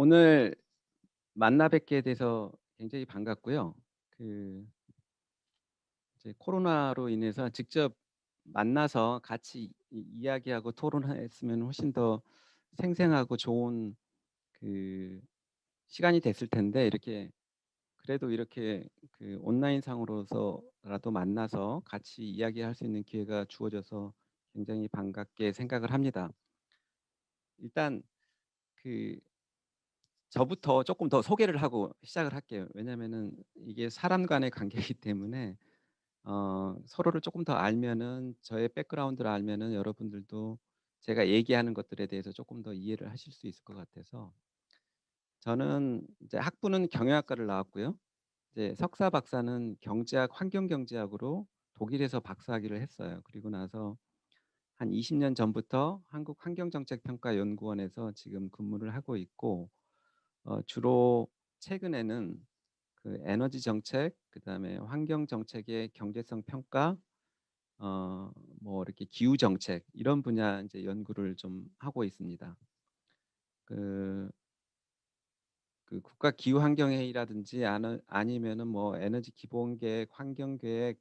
오늘 만나 뵙게 돼서 굉장히 반갑고요. 그 이제 코로나로 인해서 직접 만나서 같이 이야기하고 토론했으면 훨씬 더 생생하고 좋은 그 시간이 됐을 텐데, 이렇게 그래도 이렇게 온라인 상으로서라도 만나서 같이 이야기할 수 있는 기회가 주어져서 굉장히 반갑게 생각을 합니다. 일단 그 저부터 조금 더 소개를 하고 시작을 할게요. 왜냐면은 이게 사람 간의 관계이기 때문에 서로를 조금 더 알면은, 저의 백그라운드를 알면은 여러분들도 제가 얘기하는 것들에 대해서 조금 더 이해를 하실 수 있을 것 같아서. 저는 이제 학부는 경영학과를 나왔고요. 이제 석사 박사는 경제학, 환경경제학으로 독일에서 박사학위를 했어요. 그리고 나서 한 20년 전부터 한국환경정책평가연구원에서 지금 근무를 하고 있고, 주로 최근에는 에너지 정책, 그다음에 환경 정책의 경제성 평가, 어 뭐 이렇게 기후 정책, 이런 분야 이제 연구를 좀 하고 있습니다. 그 국가 기후 환경 회의라든지 아니면은 뭐 에너지 기본 계획, 환경 계획,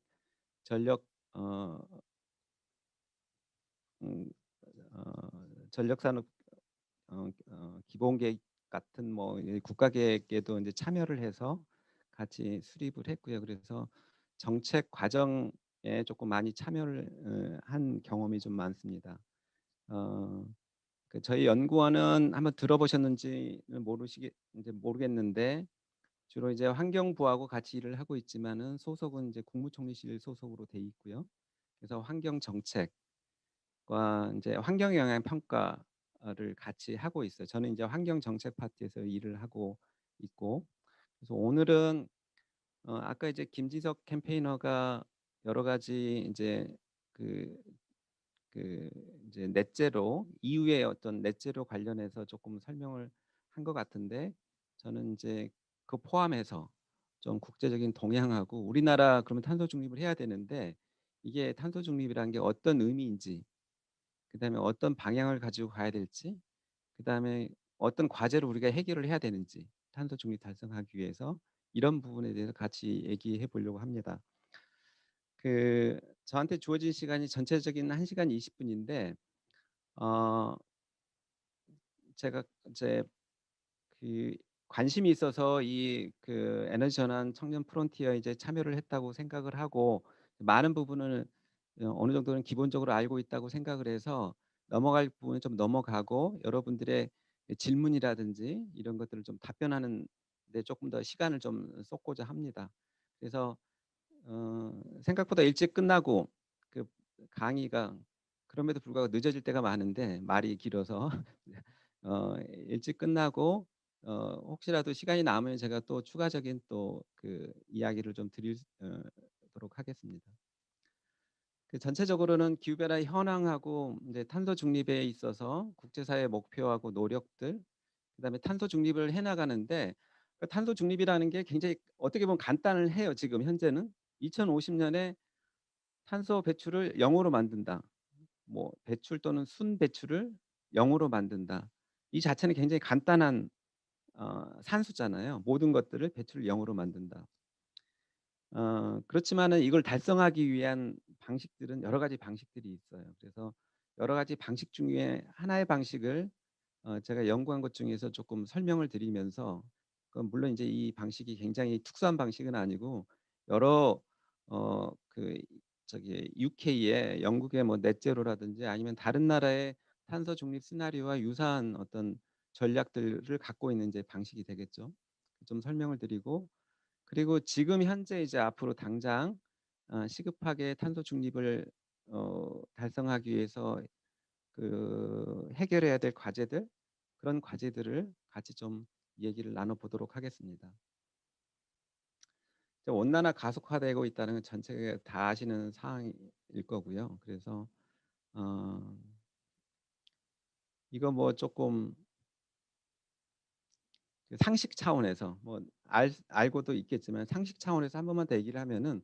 전력 어 음 전력 산업 기본 계획 같은 뭐 국가 계획에도 이제 참여를 해서 같이 수립을 했고요. 그래서 정책 과정에 조금 많이 참여를 한 경험이 좀 많습니다. 어 저희 연구원은 한번 들어보셨는지는 모르시겠 제 모르겠는데, 주로 이제 환경부하고 같이 일을 하고 있지만은 소속은 이제 국무총리실 소속으로 돼 있고요. 그래서 환경 정책과 이제 환경 영향 평가를 같이 하고 있어요. 저는 이제 환경 정책 파트에서 일을 하고 있고, 그래서 오늘은 아까 이제 김지석 캠페이너가 여러 가지 이제 그 그 이제 넷제로 이후의 어떤 넷제로 관련해서 조금 설명을 한 것 같은데, 저는 이제 그 포함해서 좀 국제적인 동향하고 우리나라 그러면 탄소 중립을 해야 되는데, 이게 탄소 중립이라는 게 어떤 의미인지, 그다음에 어떤 방향을 가지고 가야 될지, 그다음에 어떤 과제를 우리가 해결을 해야 되는지, 탄소 중립 달성하기 위해서 이런 부분에 대해서 같이 얘기해 보려고 합니다. 저한테 주어진 시간이 전체적인 1 시간 20 분인데, 어 제가 이제 그 관심이 있어서 이 에너지 전환 청년 프론티어에 이제 참여를 했다고 생각을 하고, 많은 부분을 어느 정도는 기본적으로 알고 있다고 생각을 해서 넘어갈 부분은 좀 넘어가고, 여러분들의 질문이라든지 이런 것들을 좀 답변하는 데 조금 더 시간을 좀 쏟고자 합니다. 그래서 생각보다 일찍 끝나고 그 강의가 그럼에도 불구하고 늦어질 때가 많은데, 말이 길어서 일찍 끝나고 혹시라도 시간이 남으면 제가 또 추가적인 또 이야기를 좀 드릴 도록 하겠습니다. 전체적으로는 기후 변화의 현황하고 이제 탄소 중립에 있어서 국제사회의 목표하고 노력들, 그다음에 탄소 중립을 해 나가는데, 탄소 중립이라는 게 굉장히 어떻게 보면 간단해요. 지금 현재는 2050 년에 탄소 배출을 0으로 만든다. 뭐 배출 또는 순 배출을 0으로 만든다. 이 자체는 굉장히 간단한 산수잖아요. 모든 것들을 배출을 0으로 만든다. 그렇지만은 이걸 달성하기 위한 방식들은 여러 가지 방식들이 있어요. 그래서 여러 가지 방식 중에 하나의 방식을 제가 연구한 것 중에서 조금 설명을 드리면서, 물론 이제 이 방식이 굉장히 특수한 방식은 아니고, 여러 저기 UK의 영국의 뭐 넷제로라든지 아니면 다른 나라의 탄소 중립 시나리오와 유사한 어떤 전략들을 갖고 있는 이제 방식이 되겠죠. 좀 설명을 드리고, 그리고 지금 현재 이제 앞으로 당장 시급하게 탄소 중립을 달성하기 위해서 해결해야 될 과제들, 그런 과제들을 같이 좀 얘기를 나눠 보도록 하겠습니다. 이제 온난화 가속화되고 있다는 건 전체가 다 아시는 사항일 거고요. 그래서 어 이거 뭐 조금 상식 차원에서 뭐 알고도 있겠지만, 상식 차원에서 한 번만 더 얘기를 하면은,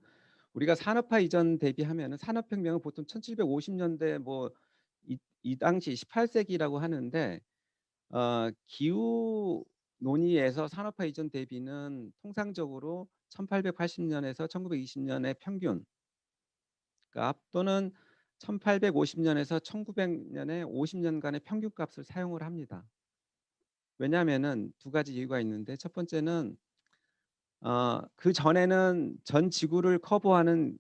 우리가 산업화 이전 대비하면은 산업혁명은 보통 1750 년대 뭐 이 당시 18 세기라고 하는데, 기후 논의에서 산업화 이전 대비는 통상적으로 1880년에서 1920년의 평균 값 또는 1850년에서 1900년의 50년간의 평균값을 사용을 합니다. 왜냐하면은 두 가지 이유가 있는데 첫 번째는 그전에는 전 지구를 커버하는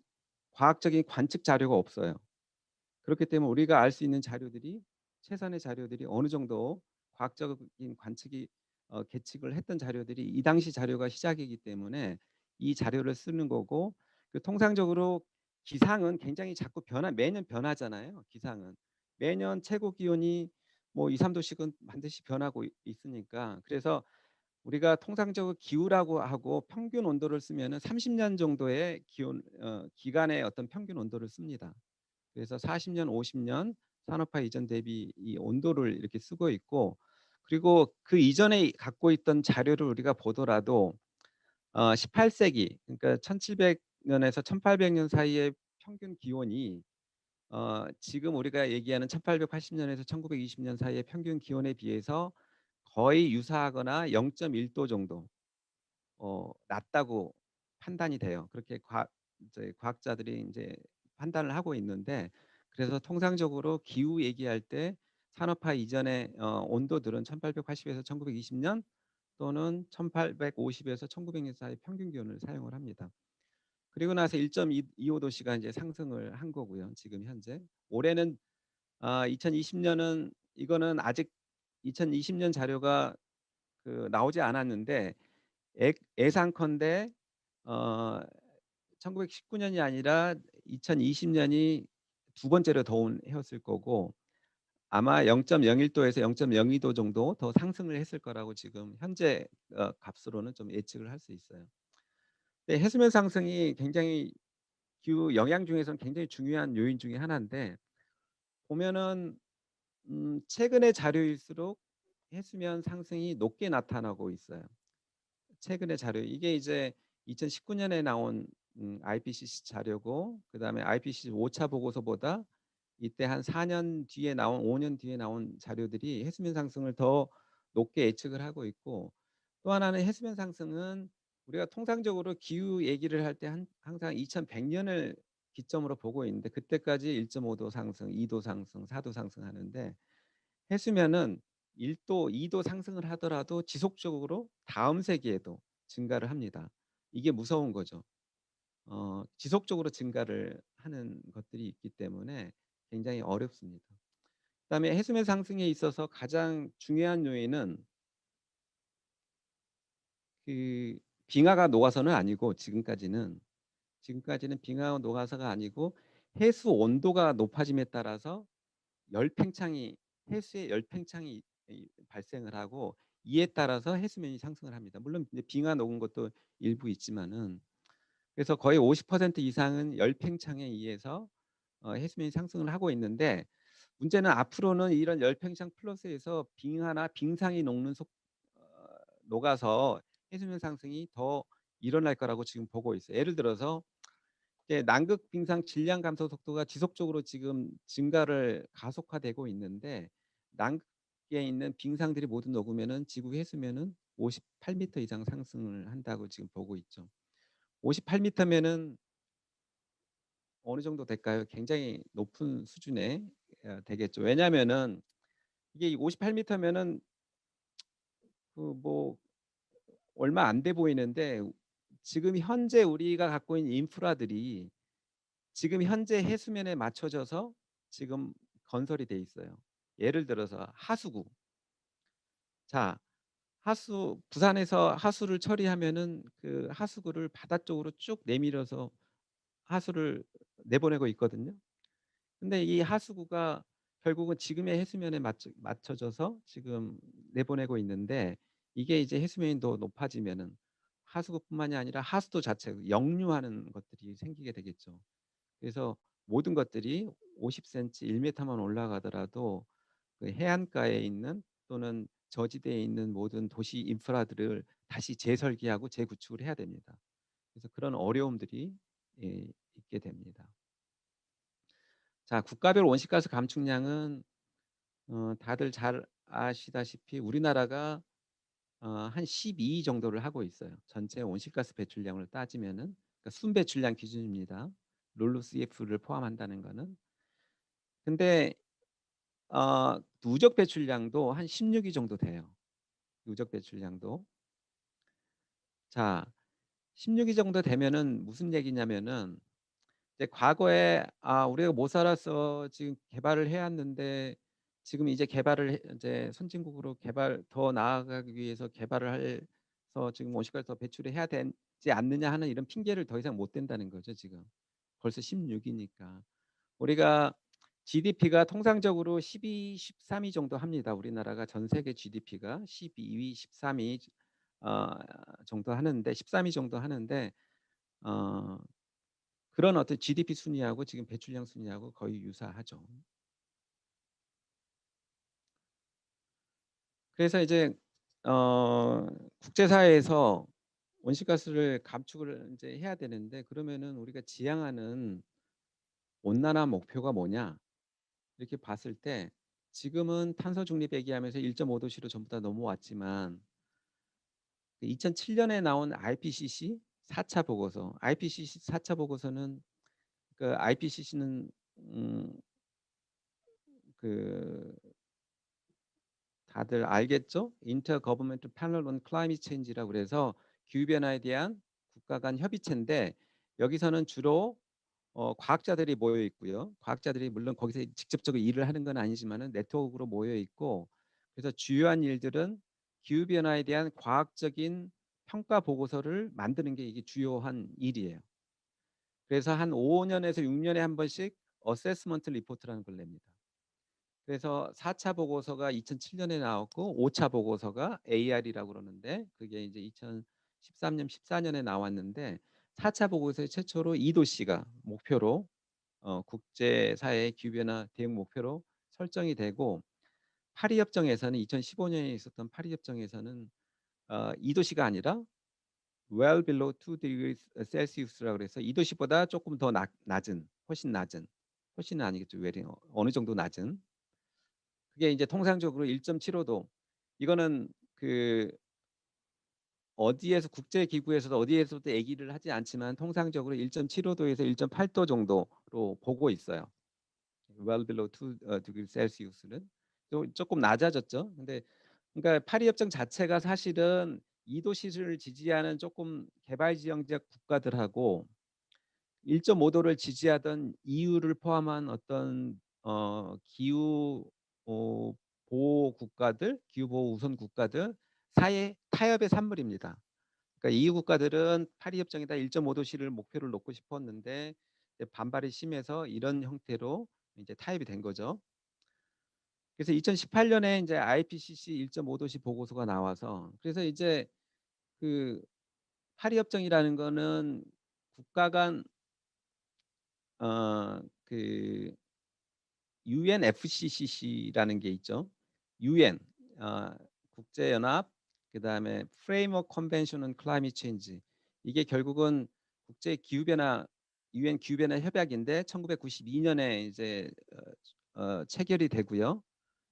과학적인 관측 자료가 없어요. 그렇기 때문에 우리가 알 수 있는 자료들이 최선의 자료들이 어느 정도 과학적인 관측이 계측을 했던 자료들이 이 당시 자료가 시작이기 때문에 이 자료를 쓰는 거고 통상적으로 기상은 굉장히 자꾸 매년 변하잖아요. 기상은 매년 최고 기온이 뭐 2-3 도씩은 반드시 변하고 있으니까 그래서 우리가 통상적으로 기후라고 하고 평균 온도를 쓰면은 30년 정도의 기간의 어떤 평균 온도를 씁니다. 그래서 40년, 50년 산업화 이전 대비 이 온도를 이렇게 쓰고 있고 그리고 그 이전에 갖고 있던 자료를 우리가 보더라도 18세기 그러니까 1700년에서 1800년 사이의 평균 기온이 지금 우리가 얘기하는 1880년에서 1920년 사이의 평균 기온에 비해서 거의 유사하거나 0.1도 정도 낮다고 판단이 돼요. 그렇게 이제 과학자들이 인제 판단을 하고 있는데 그래서 통상적으로 기후 얘기할 때 산업화 이전의 온도들은 1880에서 1920년 또는 1850에서 1900년 사이 평균 기온을 사용을 합니다. 그리고 나서 1.25 도씨가 인제 상승을 한 거고요, 지금 현재. 올해는 2020년은 이거는 아직 2020년 자료가 나오지 않았는데 예상컨대 어 1919년이 아니라 2020년이 두 번째로 더운 해였을 거고 아마 0.01도에서 0.02도 정도 더 상승을 했을 거라고 지금 현재 값으로는 좀 예측을 할 수 있어요. 근데 해수면 상승이 굉장히 기후 영향 중에서는 굉장히 중요한 요인 중에 하나인데 보면은 최근의 자료일수록 해수면 상승이 높게 나타나고 있어요. 최근의 자료 이게 이제 2019년에 나온 IPCC 자료고 그다음에 IPCC 5차 보고서보다 이때 한 4년 뒤에 나온 5년 뒤에 나온 자료들이 해수면 상승을 더 높게 예측을 하고 있고 또 하나는 해수면 상승은 우리가 통상적으로 기후 얘기를 할 때 항상 2100년을 기점으로 보고 있는데 그때까지 1.5도 상승, 2도 상승, 4도 상승하는데 해수면은 1도, 2도 상승을 하더라도 지속적으로 다음 세기에도 증가를 합니다. 이게 무서운 거죠. 지속적으로 증가를 하는 것들이 있기 때문에 굉장히 어렵습니다. 그다음에 해수면 상승에 있어서 가장 중요한 요인은 그 빙하가 녹아서는 아니고 지금까지는 빙하가 녹아서가 아니고 해수 온도가 높아짐에 따라서 열팽창이 해수에 열팽창이 발생을 하고 이에 따라서 해수면이 상승을 합니다. 물론 이제 빙하 녹은 것도 일부 있지만은 그래서 거의 50% 이상은 열팽창에 의해서 해수면이 상승을 하고 있는데 문제는 앞으로는 이런 열팽창 플러스에서 빙하나 빙상이 어 녹아서 해수면 상승이 더 일어날 거라고 지금 보고 있어요. 예를 들어서 이제 남극 빙상 질량 감소 속도가 지속적으로 지금 증가를 가속화되고 있는데 남극에 있는 빙상들이 모두 녹으면은 지구 해수면은 58m 이상 상승을 한다고 지금 보고 있죠. 58m면은 어느 정도 될까요? 굉장히 높은 수준의 되겠죠. 왜냐하면은 이게 58m면은 뭐 얼마 안 돼 보이는데 지금 현재 우리가 갖고 있는 인프라들이 지금 현재 해수면에 맞춰져서 지금 건설이 돼 있어요. 예를 들어서 하수구. 자, 부산에서 하수를 처리하면은 그 하수구를 바다 쪽으로 쭉 내밀어서 하수를 내보내고 있거든요. 근데 이 하수구가 결국은 지금의 해수면에 맞춰져서 지금 내보내고 있는데 이게 이제 해수면이 더 높아지면은 하수구뿐만이 아니라 하수도 자체가 역류하는 것들이 생기게 되겠죠. 그래서 모든 것들이 50cm, 1m만 올라가더라도 그 해안가에 있는 또는 저지대에 있는 모든 도시 인프라들을 다시 재설계하고 재구축을 해야 됩니다. 그래서 그런 어려움들이 있게 됩니다. 자, 국가별 온실가스 감축량은 다들 잘 아시다시피 우리나라가 한 12 정도를 하고 있어요. 전체 온실가스 배출량을 따지면은. 그러니까 순 배출량 기준입니다. 롤루CF를 포함한다는 거는. 근데 누적 배출량도 한 16위 정도 돼요. 누적 배출량도. 자, 16위 정도 되면은 무슨 얘기냐면은 이제 과거에 우리가 못 살아서 지금 개발을 해 왔는데 지금 이제 개발을 이제 선진국으로 개발 더 나아가기 위해서 개발을 해서 지금 온실가스 더 배출을 해야 되지 않느냐 하는 이런 핑계를 더 이상 못 댄다는 거죠, 지금. 벌써 16 이니까. 우리가 GDP가 통상적으로 12, 13위 정도 합니다. 우리나라가 전 세계 GDP가 12위, 13위 어 정도 하는데 13위 정도 하는데 어 그런 어떤 GDP 순위하고 지금 배출량 순위하고 거의 유사하죠. 그래서 이제 어 국제사회에서 온실가스를 감축을 인제 해야 되는데 그러면은 우리가 지향하는 온난화 목표가 뭐냐? 이렇게 봤을 때 지금은 탄소 중립 얘기하면서 1.5 도시로 전부 다 넘어왔지만 2007 년에 나온 IPCC 4차 보고서, IPCC 4차 보고서는 그 IPCC는 그 다들 알겠죠? Intergovernmental Panel on Climate Change라고 그래서 기후 변화에 대한 국가 간 협의체인데 여기서는 주로 과학자들이 모여 있고요. 과학자들이 물론 거기서 직접적으로 일을 하는 건 아니지만은 네트워크로 모여 있고 그래서 주요한 일들은 기후 변화에 대한 과학적인 평가 보고서를 만드는 게 이게 주요한 일이에요. 그래서 한 5 년에서 6 년에 한 번씩 어세스먼트 리포트라는 걸 냅니다. 그래서 4차 보고서가 2007 년에 나왔고 5차 보고서가 AR이라고 그러는데 그게 이제 2013 년 14 년에 나왔는데 4차 보고서에 최초로 2 도시가 목표로 국제사회의 기후 변화 대응 목표로 설정이 되고 파리 협정에서는 2015 년에 있었던 파리 협정에서는 2 도시가 아니라 well below 2 degrees Celsius라고 그래서 2 도시보다 조금 더 낮은 훨씬 낮은 훨씬은 아니겠죠. very 어느 정도 낮은 그게 이제 통상적으로 1.75도 이거는 그 어디에서 국제 기구에서도 어디에서도 얘기를 하지 않지만 통상적으로 1.75도에서 1.8도 정도로 보고 있어요. well below 2 degree Celsius는 조금 낮아졌죠. 근데 그러니까 파리 협정 자체가 사실은 2도시를 지지하는 조금 개발 지향적 국가들하고 1.5도를 지지하던 EU를 포함한 어떤 기후 어 보호 국가들, 기후 보호 우선 국가들 사이의 타협의 산물입니다. 그러니까 EU 국가들은 파리 협정에다 1.5 도시를 목표를 놓고 싶었는데 이제 반발이 심해서 이런 형태로 이제 타협이 된 거죠. 그래서 2018 년에 인제 IPCC 1.5 도시 보고서가 나와서 그래서 이제 그 파리 협정이라는 거는 국가 간 그 UNFCCC라는 게 있죠. UN 어 국제연합 그다음에 Framework Convention on Climate Change 이게 결국은 국제 기후 변화 UN 기후 변화 협약인데 1992 년에 이제 체결이 되고요.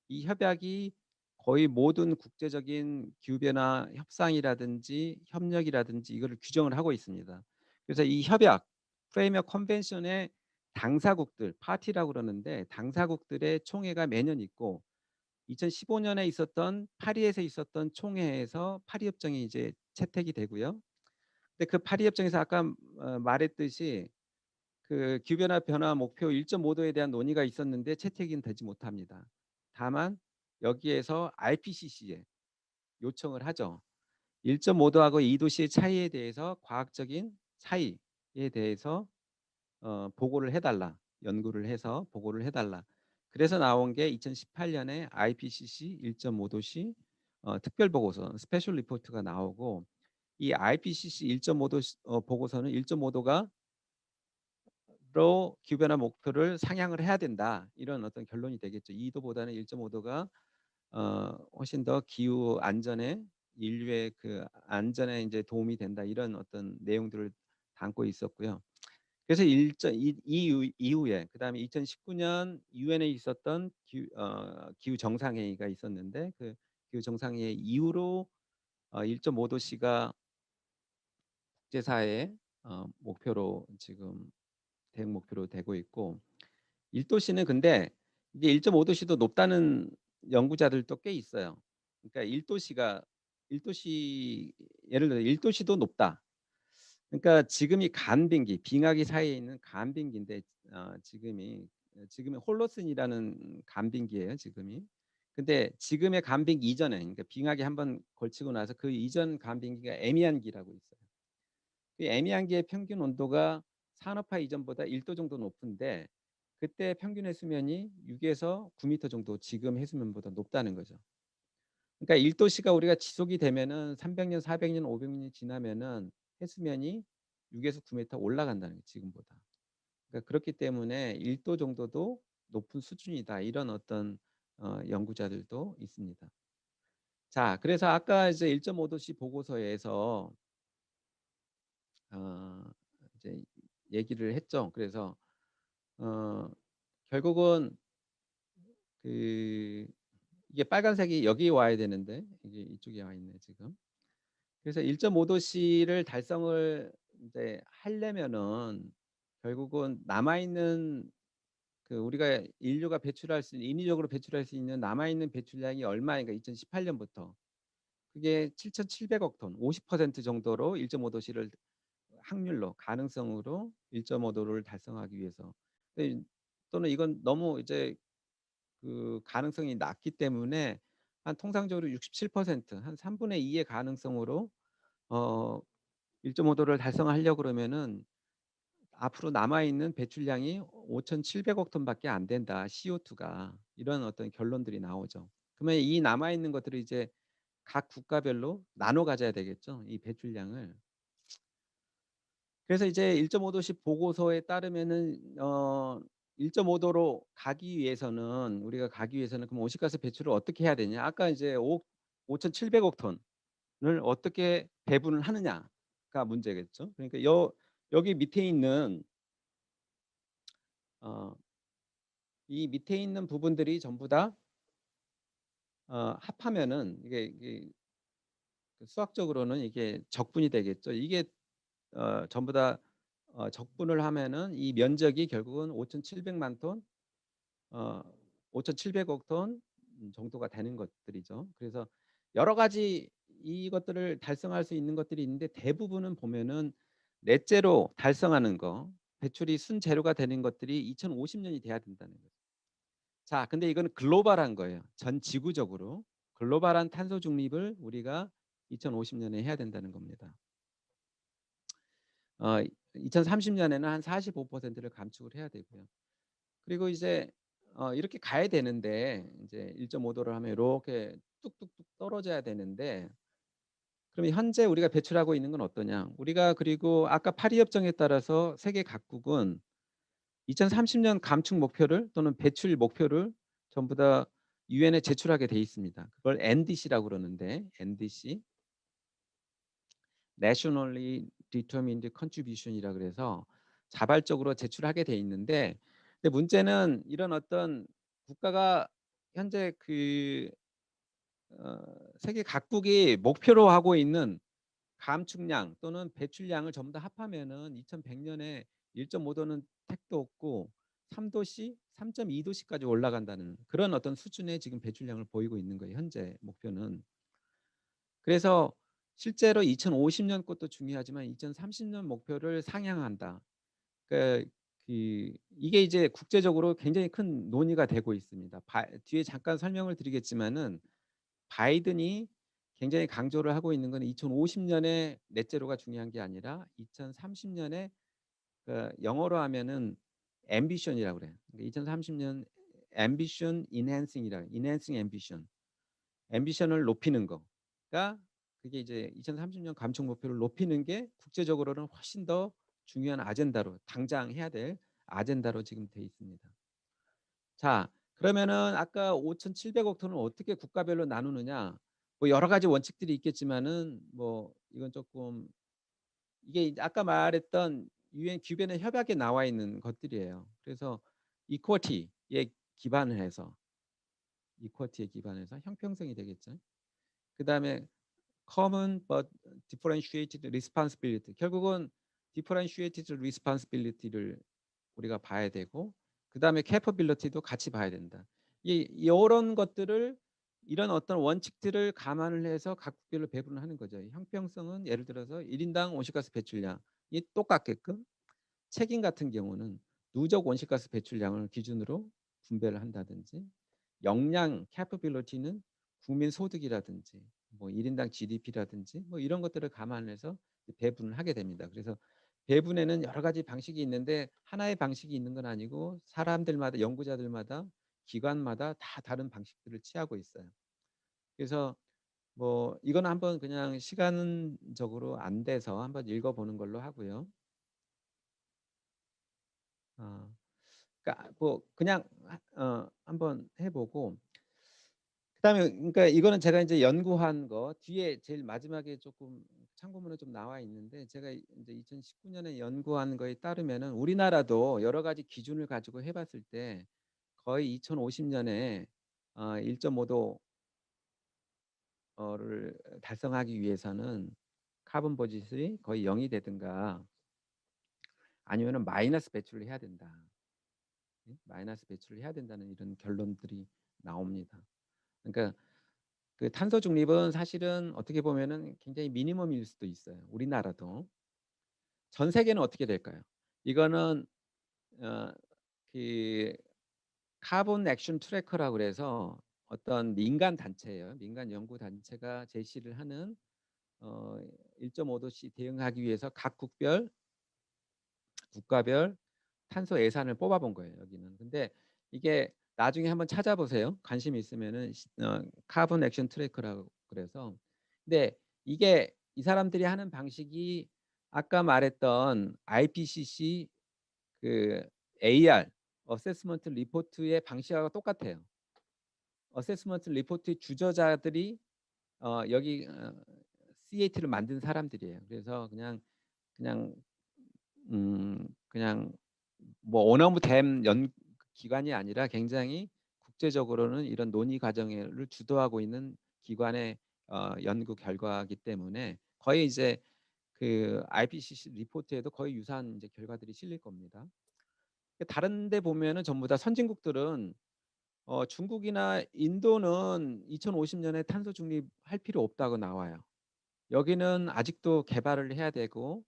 이 협약이 거의 모든 국제적인 기후 변화 협상이라든지 협력이라든지 이거를 규정을 하고 있습니다. 그래서 이 협약 프레임워크 컨벤션의 당사국들 파티라고 그러는데 당사국들의 총회가 매년 있고 2015 년에 있었던 파리에서 있었던 총회에서 파리 협정이 이제 채택이 되고요. 근데 그 파리 협정에서 아까 말했듯이 그 기후변화 목표 1.5 도에 대한 논의가 있었는데 채택은 되지 못합니다. 다만 여기에서 IPCC에 요청을 하죠. 1.5 도하고 2 도시의 차이에 대해서 과학적인 차이에 대해서 보고를 해 달라. 연구를 해서 보고를 해 달라. 그래서 나온 게 2018 년에 IPCC 1.5 도시 특별 보고서 스페셜 리포트가 나오고 이 IPCC 1.5 도시 보고서는 1.5 도가 로 기후 변화 목표를 상향을 해야 된다. 이런 어떤 결론이 되겠죠. 2 도보다는 1.5 도가 훨씬 더 기후 안전에 인류의 그 안전에 인제 도움이 된다. 이런 어떤 내용들을 담고 있었고요. 그래서 일정 이 이후에 그다음에 2019년 유엔에 있었던 기후 정상회의가 있었는데 그 기후 정상회의 이후로 1.5도씨가 국제사회의 목표로 지금 대응 목표로 되고 있고 1도씨는 근데 이게 1.5도씨도 높다는 연구자들도 꽤 있어요. 그러니까 1도씨 예를 들어 1도씨도 높다. 그러니까 지금이 간빙기, 빙하기 사이에 있는 간빙기인데 지금이 홀로슨이라는 간빙기예요, 지금이. 근데 지금의 간빙기 이전에 그러니까 빙하기 한번 걸치고 나서 그 이전 간빙기가 에미안기라고 있어요. 그 에미안기의 평균 온도가 산업화 이전보다 1도 정도 높은데 그때 평균 해수면이 6에서 9m 정도 지금 해수면보다 높다는 거죠. 그러니까 1도씨가 우리가 지속이 되면은 300년, 400년, 500년이 지나면은 해수면이 6에서 9m 올라간다는 거예요, 지금보다. 그러니까 그렇기 때문에 1도 정도도 높은 수준이다. 이런 어떤 연구자들도 있습니다. 자, 그래서 아까 이제 1.5도씨 보고서에서 어 이제 얘기를 했죠. 그래서 어 결국은 그 이게 빨간색이 여기 와야 되는데 이게 이쪽에 와 있네 지금. 그래서 1.5도씨를 달성을 인제 하려면은 결국은 남아 있는 그 우리가 인류가 배출할 수 인위적으로 배출할 수 있는 남아 있는 배출량이 얼마인가 2018 년부터. 그게 7,700억 톤 50% 정도로 1.5도씨를 확률로 가능성으로 1.5도를 달성하기 위해서. 예 또는 이건 너무 이제 그 가능성이 낮기 때문에 한 통상적으로 67%한 3분의 2의 가능성으로 어 1.5도를 달성하려고 그러면은 앞으로 남아 있는 배출량이 5,700억 톤밖에 안 된다. CO2가. 이런 어떤 결론들이 나오죠. 그러면 이 남아 있는 것들을 이제 각 국가별로 나눠 가져야 되겠죠, 이 배출량을. 그래서 이제 1.5도씩 보고서에 따르면은 1.5도로 가기 위해서는 우리가 가기 위해서는 그럼 온실가스 배출을 어떻게 해야 되냐? 아까 이제 5,700억 톤을 어떻게 배분을 하느냐가 문제겠죠. 그러니까 여기 밑에 있는 어 이 밑에 있는 부분들이 전부 다 합하면은 이게 그 수학적으로는 이게 적분이 되겠죠. 이게 전부 다 적분을 하면은 이 면적이 결국은 5,700만 톤 어 5,700억 톤 정도가 되는 것들이죠. 그래서 여러 가지 이것들을 달성할 수 있는 것들이 있는데 대부분은 보면은 넷제로 달성하는 거 배출이 순제로가 되는 것들이 2050년이 돼야 된다는 거죠. 자, 근데 이거는 글로벌한 거예요. 전 지구적으로 글로벌한 탄소 중립을 우리가 2050년에 해야 된다는 겁니다. 어 2030년에는 한 45%를 감축을 해야 되고요. 그리고 이제 이렇게 가야 되는데 이제 1.5도를 하면 요렇게 뚝뚝뚝 떨어져야 되는데 그러면 현재 우리가 배출하고 있는 건 어떠냐? 우리가 그리고 아까 파리 협정에 따라서 세계 각국은 2030년 감축 목표를 또는 배출 목표를 전부 다 유엔에 제출하게 돼 있습니다. 그걸 NDC라고 그러는데 NDC Nationally Determined Contribution이라 그래서 자발적으로 제출하게 돼 있는데 근데 문제는 이런 어떤 국가가 현재 세계 각국이 목표로 하고 있는 감축량 또는 배출량을 전부 다 합하면은 2100년에 1.5도는 택도 없고 3도씨, 3.2도씨까지 올라간다는 그런 어떤 수준의 지금 배출량을 보이고 있는 거예요, 현재 목표는. 그래서 실제로 2050년 것도 중요하지만 2030년 목표를 상향한다. 그러니까 이게 이제 국제적으로 굉장히 큰 논의가 되고 있습니다. 뒤에 잠깐 설명을 드리겠지만은 바이든이 굉장히 강조를 하고 있는 건 2050년에 넷제로가 중요한 게 아니라 2030년에 영어로 하면은 앰비션이라고 그래요. 그러니까 2030년 앰비션 인핸싱이라 인핸싱 앰비션. 앰비션을 높이는 거가 그게 이제 2030년 감축 목표를 높이는 게 국제적으로는 훨씬 더 중요한 아젠다로 당장 해야 될 아젠다로 지금 돼 있습니다. 자, 그러면은 아까 5,700억 톤을 어떻게 국가별로 나누느냐? 뭐 여러 가지 원칙들이 있겠지만은 뭐 이건 조금 이게 이제 아까 말했던 유엔 규변의 협약에 나와 있는 것들이에요. 그래서 이퀄티에 기반을 해서 이퀄티에 기반해서 형평성이 되겠죠. 그다음에 common but differentiated responsibility. 결국은 differentiated responsibility를 우리가 봐야 되고 그다음에 capability도 같이 봐야 된다. 이 요런 것들을 이런 어떤 원칙들을 감안을 해서 각 국별로 배분을 하는 거죠. 형평성은 예를 들어서 1 인당 온실가스 배출량이 똑같게끔 책임 같은 경우는 누적 온실가스 배출량을 기준으로 분배를 한다든지 역량 capability는 국민 소득이라든지 뭐 1 인당 GDP라든지 뭐 이런 것들을 감안해서 배분을 하게 됩니다. 그래서 배분에는 여러 가지 방식이 있는데 하나의 방식이 있는 건 아니고 사람들마다 연구자들마다 기관마다 다 다른 방식들을 취하고 있어요. 그래서 뭐 이거는 한번 그냥 시간적으로 안 돼서 한번 읽어 보는 걸로 하고요. 어 그러니까 뭐 그냥 한번 해 보고 그다음에 그러니까 이거는 제가 인제 연구한 거 뒤에 제일 마지막에 쪼끔 참고문에 좀 나와 있는데 제가 인제 2019 년에 연구한 거에 따르면은 우리나라도 여러 가지 기준을 가지고 해 봤을 때 거의 2050 년에 1.5 도를 달성하기 위해서는 카본 버짓이 거의 0이 되든가 아니면은 마이너스 배출을 해야 된다. 예? 마이너스 배출을 해야 된다는 이런 결론들이 나옵니다. 그러니까 그 탄소 중립은 사실은 어떻게 보면은 굉장히 미니멈일 수도 있어요. 우리나라도. 전 세계는 어떻게 될까요? 이거는 어 그 카본 액션 트래커라고 그래서 어떤 민간 단체예요. 민간 연구 단체가 제시를 하는 어 1.5 도씨 대응하기 위해서 각 국가별 탄소 예산을 뽑아 본 거예요, 여기는. 근데 이게 나중에 한번 찾아보세요. 관심 있으면은 카본 액션 트래커라고 그래서. 근데 이게 이 사람들이 하는 방식이 아까 말했던 IPCC 그 AR 어세스먼트 리포트의 방식하고 똑같아요. 어세스먼트 리포트의 주저자들이 여기 CAT를 만든 사람들이에요. 그래서 그냥 그냥 뭐 어느된 기관이 아니라 굉장히 국제적으로는 이런 논의 과정을 주도하고 있는 기관의 연구 결과이기 때문에 거의 이제 그 IPCC 리포트에도 거의 유사한 이제 결과들이 실릴 겁니다. 다른 데 보면은 전부 다 선진국들은 중국이나 인도는 2050 년에 탄소 중립할 필요 없다고 나와요. 여기는 아직도 개발을 해야 되고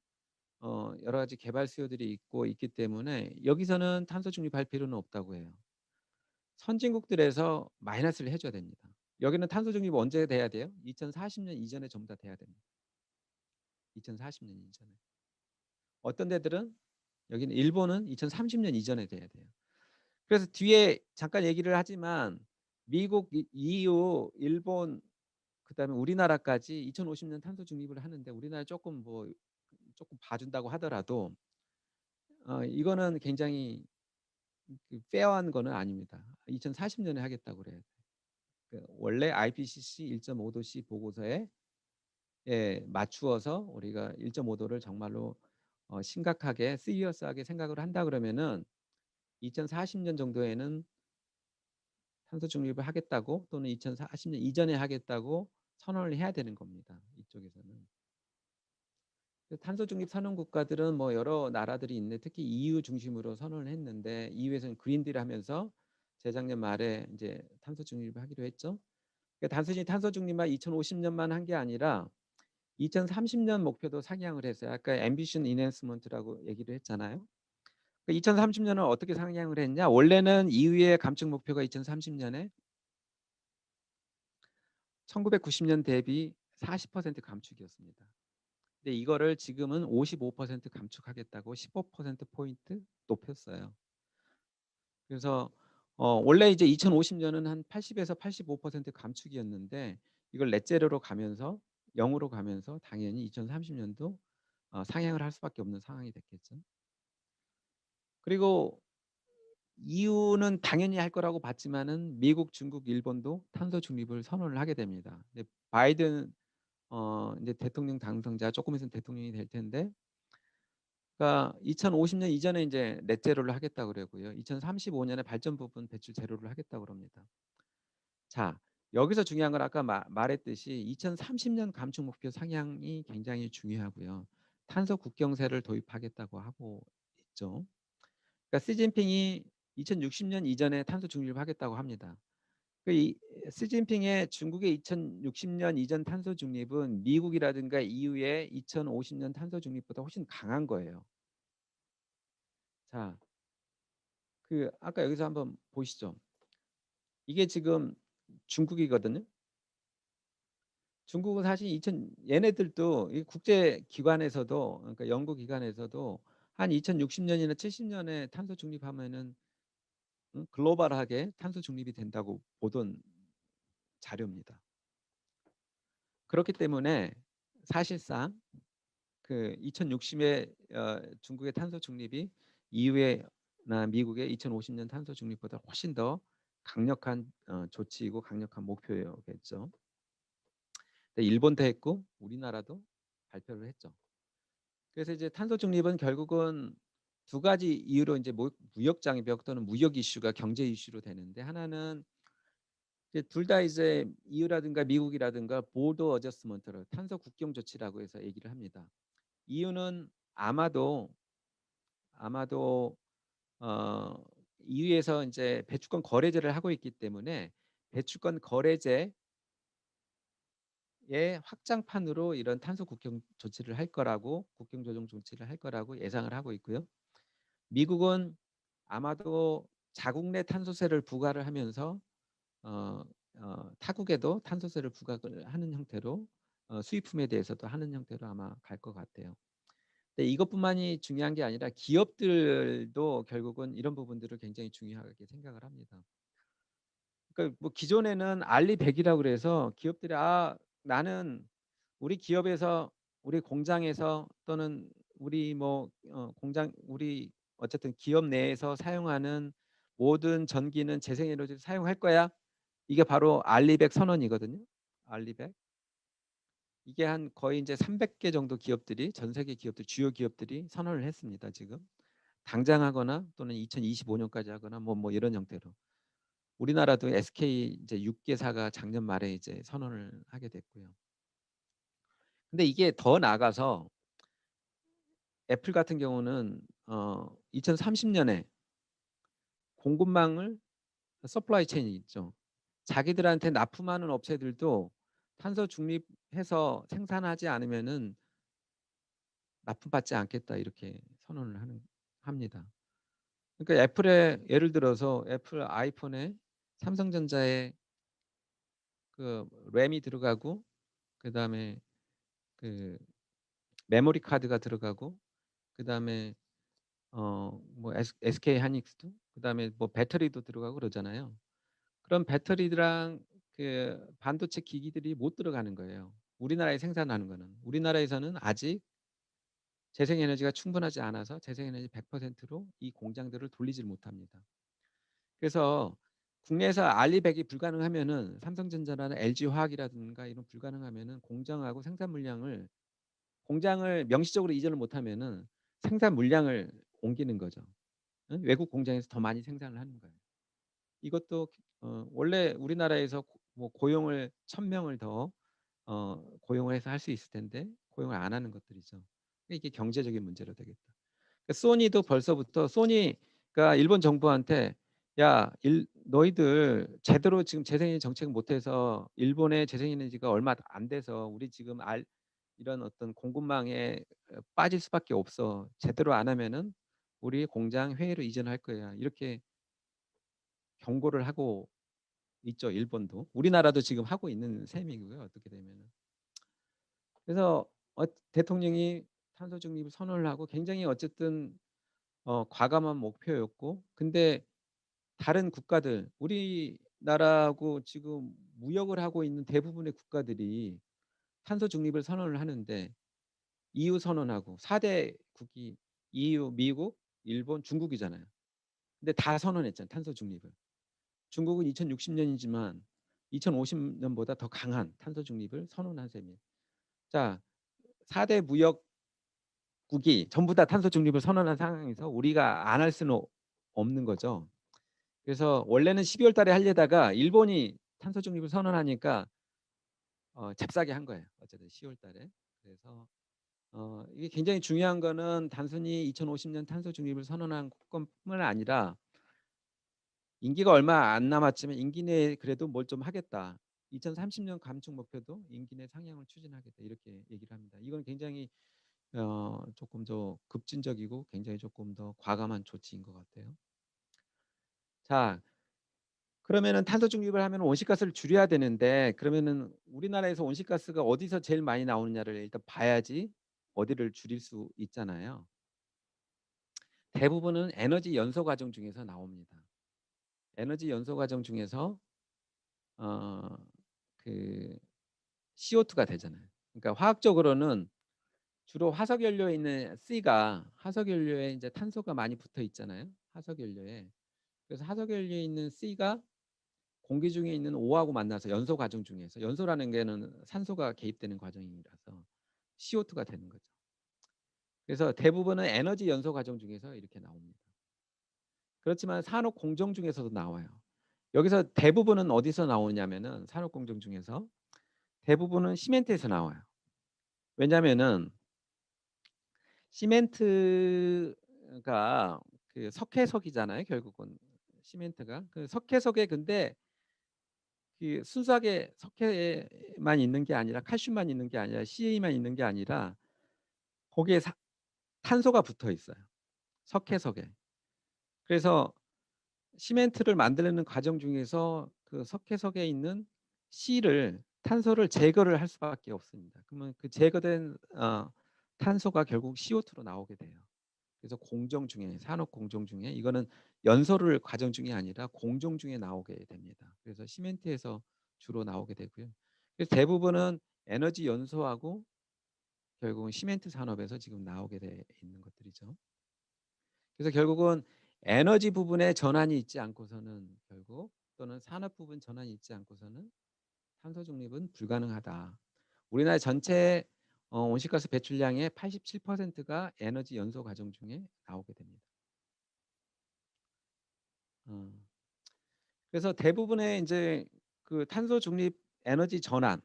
여러 가지 개발 수요들이 있기 때문에 여기서는 탄소 중립할 필요는 없다고 해요. 선진국들에서 마이너스를 해 줘야 됩니다. 여기는 탄소 중립 언제 돼야 돼요? 2040년 이전에 전부 다 돼야 됩니다. 2040년 이전에. 어떤 데들은 여기는 일본은 2030년 이전에 돼야 돼요. 그래서 뒤에 잠깐 얘기를 하지만 미국, EU, 일본 그다음에 우리나라까지 2050년 탄소 중립을 하는데 우리나라 조금 봐준다고 하더라도 이거는 굉장히 페어한 거는 아닙니다. 2040 년에 하겠다고 그래요. 원래 IPCC 1.5 도씨 보고서에 맞추어서 우리가 1.5 도를 정말로 심각하게 시리어스하게 생각을 한다 그러면은 2040년 정도에는 탄소 중립을 하겠다고 또는 2040년 이전에 하겠다고 선언을 해야 되는 겁니다, 이쪽에서는. 탄소 중립 선언 국가들은 뭐 여러 나라들이 있는데 특히 EU 중심으로 선언을 했는데 EU에서는 그린딜 하면서 재작년 말에 인제 탄소 중립을 하기로 했죠. 단순히 탄소 중립만 2050 년만 한 게 아니라 2030년 목표도 상향을 했어요. 아까 앰비션 인핸스먼트라고 얘기를 했잖아요. 2030 년은 어떻게 상향을 했냐? 원래는 EU의 감축 목표가 2030 년에 1990년 대비 40% 감축이었습니다. 근데 이거를 지금은 55% 감축하겠다고 15% 포인트 높였어요. 그래서 원래 이제 2050 년은 한 80에서 85% 감축이었는데 이걸 넷제로로 가면서 0으로 가면서 당연히 2030 년도 상향을 할 수밖에 없는 상황이 됐겠죠. 그리고 EU는 당연히 할 거라고 봤지만은 미국, 중국, 일본도 탄소 중립을 선언을 하게 됩니다. 근데 바이든 인제 대통령 당선자 조금 있으면 대통령이 될 텐데 그러니까 2050년 이전에 인제 넷 제로를 하겠다고 그러고요. 2035 년에 발전 부분 배출 제로를 하겠다고 그럽니다. 자, 여기서 중요한 건 아까 말했듯이 2030년 감축 목표 상향이 굉장히 중요하고요. 탄소 국경세를 도입하겠다고 하고 있죠. 그러니까 시진핑이 2060년 이전에 탄소 중립을 하겠다고 합니다. 이 시진핑의 중국의 2060년 이전 탄소 중립은 미국이라든가 EU의 2050년 탄소 중립보다 훨씬 강한 거예요. 자, 아까 여기서 한번 보시죠. 이게 지금 중국이거든요. 중국은 사실 얘네들도 이 국제 기관에서도, 그러니까 연구 기관에서도 한 2060년이나 70년에 탄소 중립하면은 글로벌하게 탄소 중립이 된다고 보던 자료입니다. 그렇기 때문에 사실상 2060에 중국의 탄소 중립이 EU나 미국의 2050년 탄소 중립보다 훨씬 더 강력한 조치이고 강력한 목표겠죠. 일본도 했고 우리나라도 발표를 했죠. 그래서 이제 탄소 중립은 결국은 두 가지 이유로 이제 무역 장벽 또는 무역 이슈가 경제 이슈로 되는데, 하나는 둘 다 이제 EU라든가 미국이라든가 보더 어저스먼트를 탄소 국경 조치라고 해서 얘기를 합니다. 이유는 아마도 EU에서 이제 배출권 거래제를 하고 있기 때문에 배출권 거래제의 확장판으로 이런 탄소 국경 조치를 할 거라고, 국경 조정 조치를 할 거라고 예상을 하고 있고요. 미국은 아마도 자국 내 탄소세를 부과를 하면서 타국에도 탄소세를 부과를 하는 형태로, 수입품에 대해서도 하는 형태로 아마 갈 것 같아요. 근데 이것뿐만이 중요한 게 아니라 기업들도 결국은 이런 부분들을 굉장히 중요하게 생각을 합니다. 그러니까 뭐 기존에는 알리백이라고 그래서 기업들이 나는 우리 기업에서, 우리 공장에서, 또는 우리 우리 어쨌든 기업 내에서 사용하는 모든 전기는 재생에너지를 사용할 거야. 이게 바로 알리백 선언이거든요. 알리백. 이게 한 거의 이제 300개 정도 기업들이, 전 세계 기업들, 주요 기업들이 선언을 했습니다. 지금 당장 하거나 또는 2025년까지 하거나 뭐 이런 형태로. 우리나라도 SK 이제 6개사가 작년 말에 이제 선언을 하게 됐고요. 근데 이게 더 나아가서 애플 같은 경우는 2030년에 공급망을, 서플라이 체인이 있죠. 자기들한테 납품하는 업체들도 탄소 중립해서 생산하지 않으면은 납품받지 않겠다, 이렇게 선언을 합니다. 그러니까 애플의, 예를 들어서 애플 아이폰에 삼성전자의 램이 들어가고, 그다음에 메모리 카드가 들어가고, 그다음에 뭐 SK 하이닉스도, 그다음에 뭐 배터리도 들어가고 그러잖아요. 그럼 배터리랑 반도체 기기들이 못 들어가는 거예요. 우리나라에 생산하는 거는. 우리나라에서는 아직 재생에너지가 충분하지 않아서 재생에너지 100%로 이 공장들을 돌리질 못합니다. 그래서 국내에서 알리백이 불가능하면은, 삼성전자나 LG화학이라든가 이런 불가능하면은 공장하고 생산 물량을, 공장을 명시적으로 이전을 못하면은 생산 물량을 옮기는 거죠. 외국 공장에서 더 많이 생산을 하는 거예요. 이것도 원래 우리나라에서 뭐 고용을 1,000명을 더 고용을 해서 할 수 있을 텐데 고용을 안 하는 것들이죠. 이게 경제적인 문제로 되겠다. 그러니까 소니도 벌써부터, 소니가 일본 정부한테 야, 너희들 제대로 지금 재생에너지 정책 못해서 일본의 재생에너지가 얼마 안 돼서 우리 지금 이런 어떤 공급망에 빠질 수밖에 없어. 제대로 안 하면은 우리 공장 회의로 이전할 거야. 이렇게 경고를 하고 있죠. 일본도. 우리나라도 지금 하고 있는 셈이고요. 어떻게 되면은. 그래서 대통령이 탄소 중립을 선언을 하고 굉장히 어쨌든 과감한 목표였고, 근데 다른 국가들, 우리나라하고 지금 무역을 하고 있는 대부분의 국가들이 탄소 중립을 선언을 하는데, EU 선언하고 4대국이 EU, 미국, 일본, 중국이잖아요. 근데 다 선언했잖아요. 탄소 중립을. 중국은 2060년이지만 2050년보다 더 강한 탄소 중립을 선언한 셈이에요. 자, 4대 무역국이 전부 다 탄소 중립을 선언한 상황에서 우리가 안 할 수는 없는 거죠. 그래서 원래는 12월 달에 하려다가 일본이 탄소 중립을 선언하니까 잽싸게 한 거예요. 어쨌든 10월 달에. 그래서 이게 굉장히 중요한 거는 단순히 2050년 탄소 중립을 선언한 것뿐만 아니라 임기가 얼마 안 남았지만 임기 내에 그래도 뭘 좀 하겠다. 2030년 감축 목표도 임기 내 상향을 추진하겠다. 이렇게 얘기를 합니다. 이건 굉장히 조금 더 급진적이고 굉장히 조금 더 과감한 조치인 것 같아요. 자, 그러면은 탄소 중립을 하면 온실가스를 줄여야 되는데 그러면은 우리나라에서 온실가스가 어디서 제일 많이 나오느냐를 일단 봐야지 어디를 줄일 수 있잖아요. 대부분은 에너지 연소 과정 중에서 나옵니다. 에너지 연소 과정 중에서 어, 그 CO2가 되잖아요. 그러니까 화학적으로는 주로 화석 연료에 있는 C가 화석 연료에 이제 탄소가 많이 붙어 있잖아요. 화석 연료에. 그래서 화석 연료에 있는 C가 공기 중에 있는 O하고 만나서 연소 과정 중에서 연소라는 게는 산소가 개입되는 과정이라서 CO2가 되는 거죠. 그래서 대부분은 에너지 연소 과정 중에서 이렇게 나옵니다. 그렇지만 산업 공정 중에서도 나와요. 여기서 대부분은 어디서 나오냐면은 산업 공정 중에서 대부분은 시멘트에서 나와요. 왜냐면은 시멘트가 그 석회석이잖아요. 결국은 시멘트가 그 석회석에 근데 그 순수하게 석회만 있는 게 아니라 칼슘만 있는 게 아니라 CA만 있는 게 아니라 거기에 탄소가 붙어 있어요. 석회석에. 그래서 시멘트를 만드는 과정 중에서 그 석회석에 있는 C를 탄소를 제거를 할 수밖에 없습니다. 그러면 그 제거된 탄소가 결국 CO2로 나오게 돼요. 그래서 공정 중에 산업 공정 중에 이거는 연소를 과정 중에 아니라 공정 중에 나오게 됩니다. 그래서 시멘트에서 주로 나오게 되고요. 그래서 대부분은 에너지 연소하고 결국은 시멘트 산업에서 지금 나오게 돼 있는 것들이죠. 그래서 결국은 에너지 부분에 전환이 있지 않고서는 결국 또는 산업 부분 전환이 있지 않고서는 탄소 중립은 불가능하다. 우리나라 전체 온실가스 배출량의 87%가 에너지 연소 과정 중에 나오게 됩니다. 어. 그래서 대부분의 이제 그 탄소 중립 에너지 전환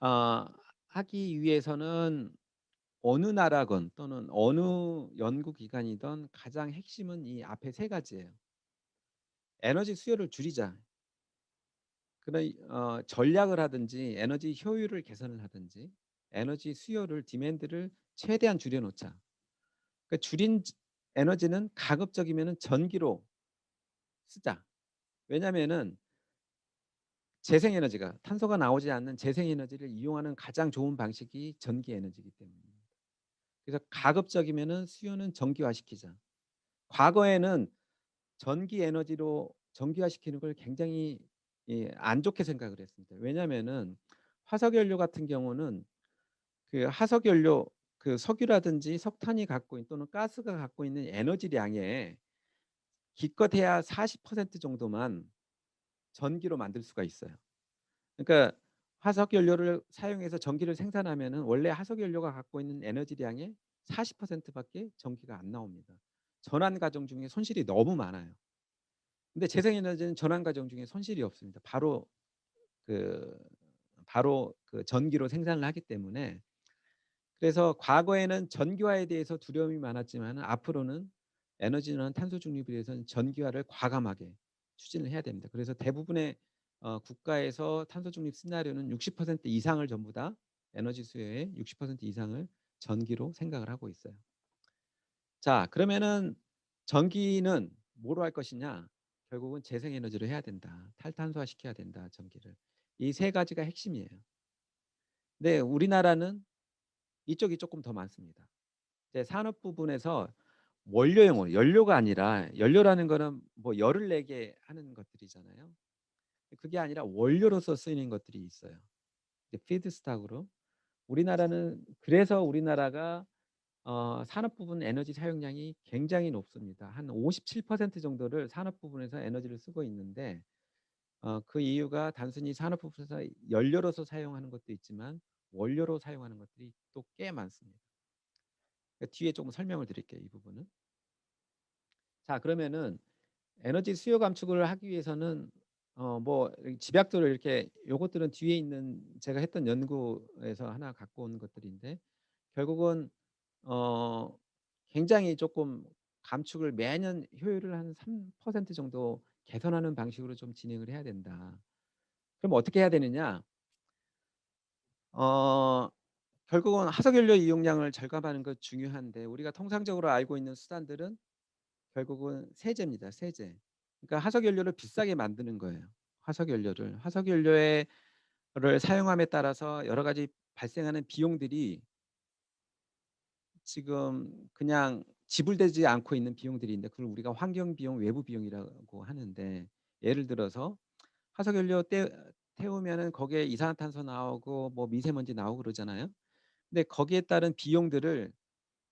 어, 하기 위해서는 어느 나라건 또는 어느 연구기관이든 가장 핵심은 이 앞에 세 가지예요. 에너지 수요를 줄이자. 그런 전략을 하든지 에너지 효율을 개선을 하든지 에너지 수요를 디맨드를 최대한 줄여놓자. 그러니까 줄인 에너지는 가급적이면 전기로 쓰자. 왜냐하면은 재생에너지가 탄소가 나오지 않는 재생에너지를 이용하는 가장 좋은 방식이 전기에너지이기 때문입니다. 그래서 가급적이면은 수요는 전기화시키자. 과거에는 전기에너지로 전기화시키는 걸 굉장히 안 좋게 생각을 했습니다. 왜냐하면은 화석연료 같은 경우는 그 화석연료 그 석유라든지 석탄이 갖고 있는 또는 가스가 갖고 있는 에너지량의 기껏해야 40% 정도만 전기로 만들 수가 있어요. 그러니까 화석 연료를 사용해서 전기를 생산하면은 원래 화석 연료가 갖고 있는 에너지량의 40%밖에 전기가 안 나옵니다. 전환 과정 중에 손실이 너무 많아요. 근데 재생에너지는 전환 과정 중에 손실이 없습니다. 그 바로 그 전기로 생산을 하기 때문에 그래서 과거에는 전기화에 대해서 두려움이 많았지만 앞으로는 에너지는 탄소 중립에 대해서는 전기화를 과감하게 추진을 해야 됩니다. 그래서 대부분의 국가에서 탄소 중립 시나리오는 60% 이상을 전부 다 에너지 수요의 60% 이상을 전기로 생각을 하고 있어요. 자, 그러면은 전기는 뭐로 할 것이냐? 결국은 재생에너지로 해야 된다. 탈탄소화 시켜야 된다. 전기를. 이 세 가지가 핵심이에요. 근데 우리나라는 이쪽이 조금 더 많습니다. 이제 산업 부분에서 원료용으로 연료가 아니라 연료라는 거는 뭐 열을 내게 하는 것들이잖아요. 그게 아니라 원료로서 쓰이는 것들이 있어요. 피드스탁으로. 우리나라는 그래서 우리나라가 산업 부분 에너지 사용량이 굉장히 높습니다. 한 57% 정도를 산업 부분에서 에너지를 쓰고 있는데 그 이유가 단순히 산업 부분에서 연료로서 사용하는 것도 있지만 원료로 사용하는 것들이 또 꽤 많습니다. 그러니까 뒤에 조금 설명을 드릴게요. 이 부분은. 자, 그러면은 에너지 수요 감축을 하기 위해서는 뭐 집약도를 이렇게 요것들은 뒤에 있는 제가 했던 연구에서 하나 갖고 온 것들인데 결국은 어 굉장히 조금 감축을 매년 효율을 한 3% 정도 개선하는 방식으로 좀 진행을 해야 된다. 그럼 어떻게 해야 되느냐? 어 결국은 화석연료 이용량을 절감하는 것 중요한데 우리가 통상적으로 알고 있는 수단들은 결국은 세제입니다, 세제. 그러니까 화석연료를 비싸게 만드는 거예요. 화석연료를. 화석연료에 를 사용함에 따라서 여러 가지 발생하는 비용들이 지금 그냥 지불되지 않고 있는 비용들인데 그걸 우리가 환경 비용, 외부 비용이라고 하는데 예를 들어서 화석연료 태우면은 거기에 이산화탄소 나오고 뭐 미세먼지 나오고 그러잖아요. 근데 거기에 따른 비용들을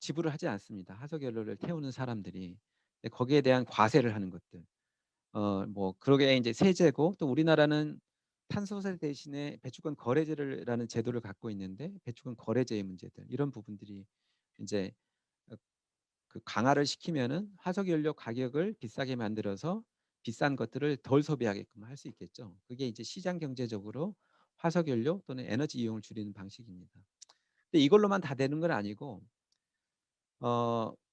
지불을 하지 않습니다, 화석연료를 태우는 사람들이. 근데 거기에 대한 과세를 하는 것들. 뭐 그러게 인제 세제고 또 우리나라는 탄소세 대신에 배출권 거래제를 라는 제도를 갖고 있는데 배출권 거래제의 문제들 이런 부분들이 인제 어 그 강화를 시키면은 화석연료 가격을 비싸게 만들어서 비싼 것들을 덜 소비하게끔 할 수 있겠죠. 그게 이제 시장 경제적으로 화석연료 또는 에너지 이용을 줄이는 방식입니다. 근데 이걸로만 다 되는 건 아니고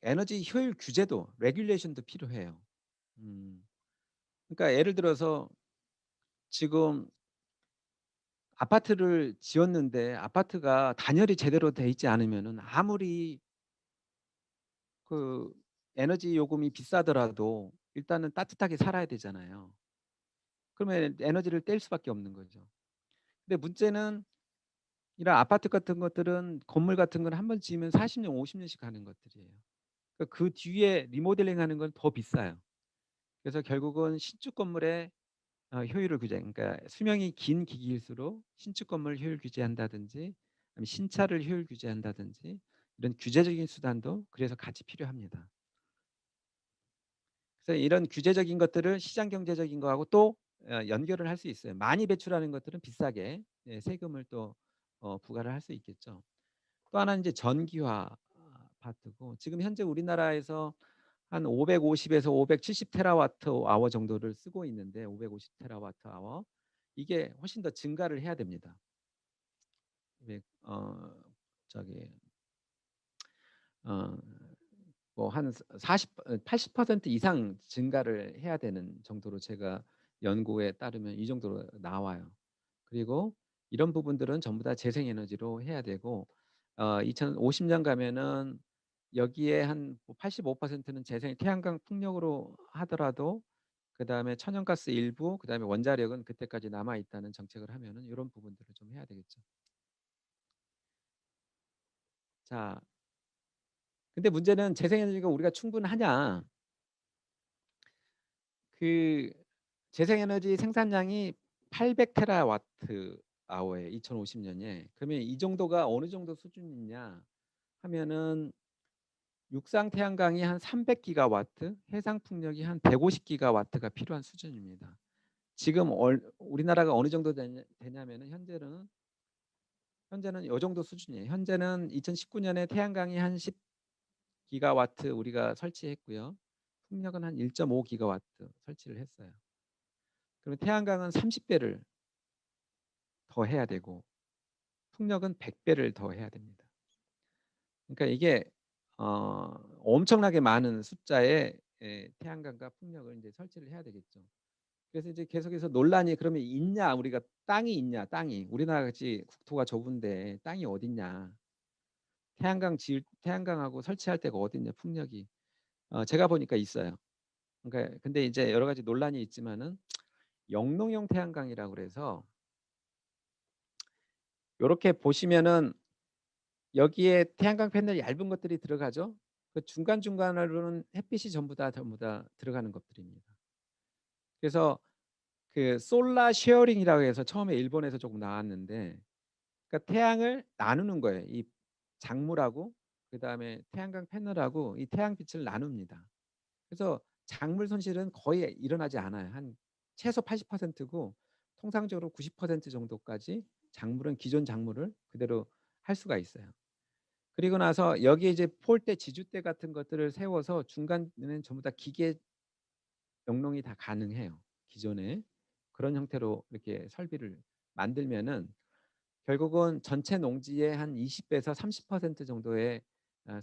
에너지 효율 규제도 레귤레이션도 필요해요. 음. 그러니까 예를 들어서 지금 아파트를 지었는데 아파트가 단열이 제대로 돼 있지 않으면은 아무리 그 에너지 요금이 비싸더라도 일단은 따뜻하게 살아야 되잖아요. 그러면 에너지를 뗄 수밖에 없는 거죠. 근데 문제는 이런 아파트 같은 것들은 건물 같은 건 한 번 지으면 40 년, 50 년씩 가는 것들이에요. 그 뒤에 리모델링 하는 건 더 비싸요. 그래서 결국은 신축 건물의 효율을 규제 그러니까 수명이 긴 기기일수록 신축 건물 효율 규제한다든지 아니면 신차를 효율 규제한다든지 이런 규제적인 수단도 그래서 같이 필요합니다. 그래서 이런 규제적인 것들을 시장 경제적인 거하고 또 연결을 할 수 있어요. 많이 배출하는 것들은 비싸게 세금을 또 부과를 할 수 있겠죠. 또 하나는 이제 전기화 파트고 지금 현재 우리나라에서 한 550에서 570 테라와트 아워 정도를 쓰고 있는데 550 테라와트 아워 이게 훨씬 더 증가를 해야 됩니다. 왜 저기 어 뭐 한 40 80% 이상 증가를 해야 되는 정도로 제가 연구에 따르면 이 정도로 나와요. 그리고 이런 부분들은 전부 다 재생에너지로 해야 되고 2050년 가면은 여기에 한 뭐 85%는 재생 태양광 풍력으로 하더라도 그다음에 천연가스 일부 그다음에 원자력은 그때까지 남아 있다는 정책을 하면은 요런 부분들을 좀 해야 되겠죠. 자 근데 문제는 재생에너지가 우리가 충분하냐. 그 재생에너지 생산량이 800 테라와트 아워에 2050 년에 그러면 이 정도가 어느 정도 수준이냐 하면은 육상 태양광이 한 300 기가와트, 해상 풍력이 한 150 기가와트가 필요한 수준입니다. 지금 우리나라가 어느 정도 되냐면은 현재는 요 정도 수준이에요. 현재는 2019 년에 태양광이 한 10 기가와트 우리가 설치했고요. 풍력은 한 1.5 기가와트 설치를 했어요. 그러면 태양광은 30배를 더 해야 되고 풍력은 100배를 더 해야 됩니다. 그러니까 이게 엄청나게 많은 숫자의 태양광과 풍력을 인제 설치를 해야 되겠죠. 그래서 이제 계속해서 논란이 그러면 있냐 우리가 땅이 있냐 땅이. 우리나라 같이 국토가 좁은데 땅이 어딨냐. 태양광하고 설치할 데가 어딨냐 풍력이. 제가 보니까 있어요. 그러니까 근데 이제 여러 가지 논란이 있지만은 영농형 태양광이라고 그래서 요렇게 보시면은 여기에 태양광 패널 얇은 것들이 들어가죠. 그 중간중간으로는 햇빛이 전부 다 들어가는 것들입니다. 그래서 그 솔라 쉐어링이라고 해서 처음에 일본에서 조금 나왔는데 그러니까 태양을 나누는 거예요. 이 작물하고 그다음에 태양광 패널하고 이 태양빛을 나눕니다. 그래서 작물 손실은 거의 일어나지 않아요. 한 최소 80%고 통상적으로 90% 정도까지 작물은 기존 작물을 그대로 할 수가 있어요. 그리고 나서 여기에 이제 폴대, 지주대 같은 것들을 세워서 중간에는 전부 다 기계 용농이 다 가능해요. 기존에 그런 형태로 이렇게 설비를 만들면은 결국은 전체 농지의 한 20에서 30% 정도의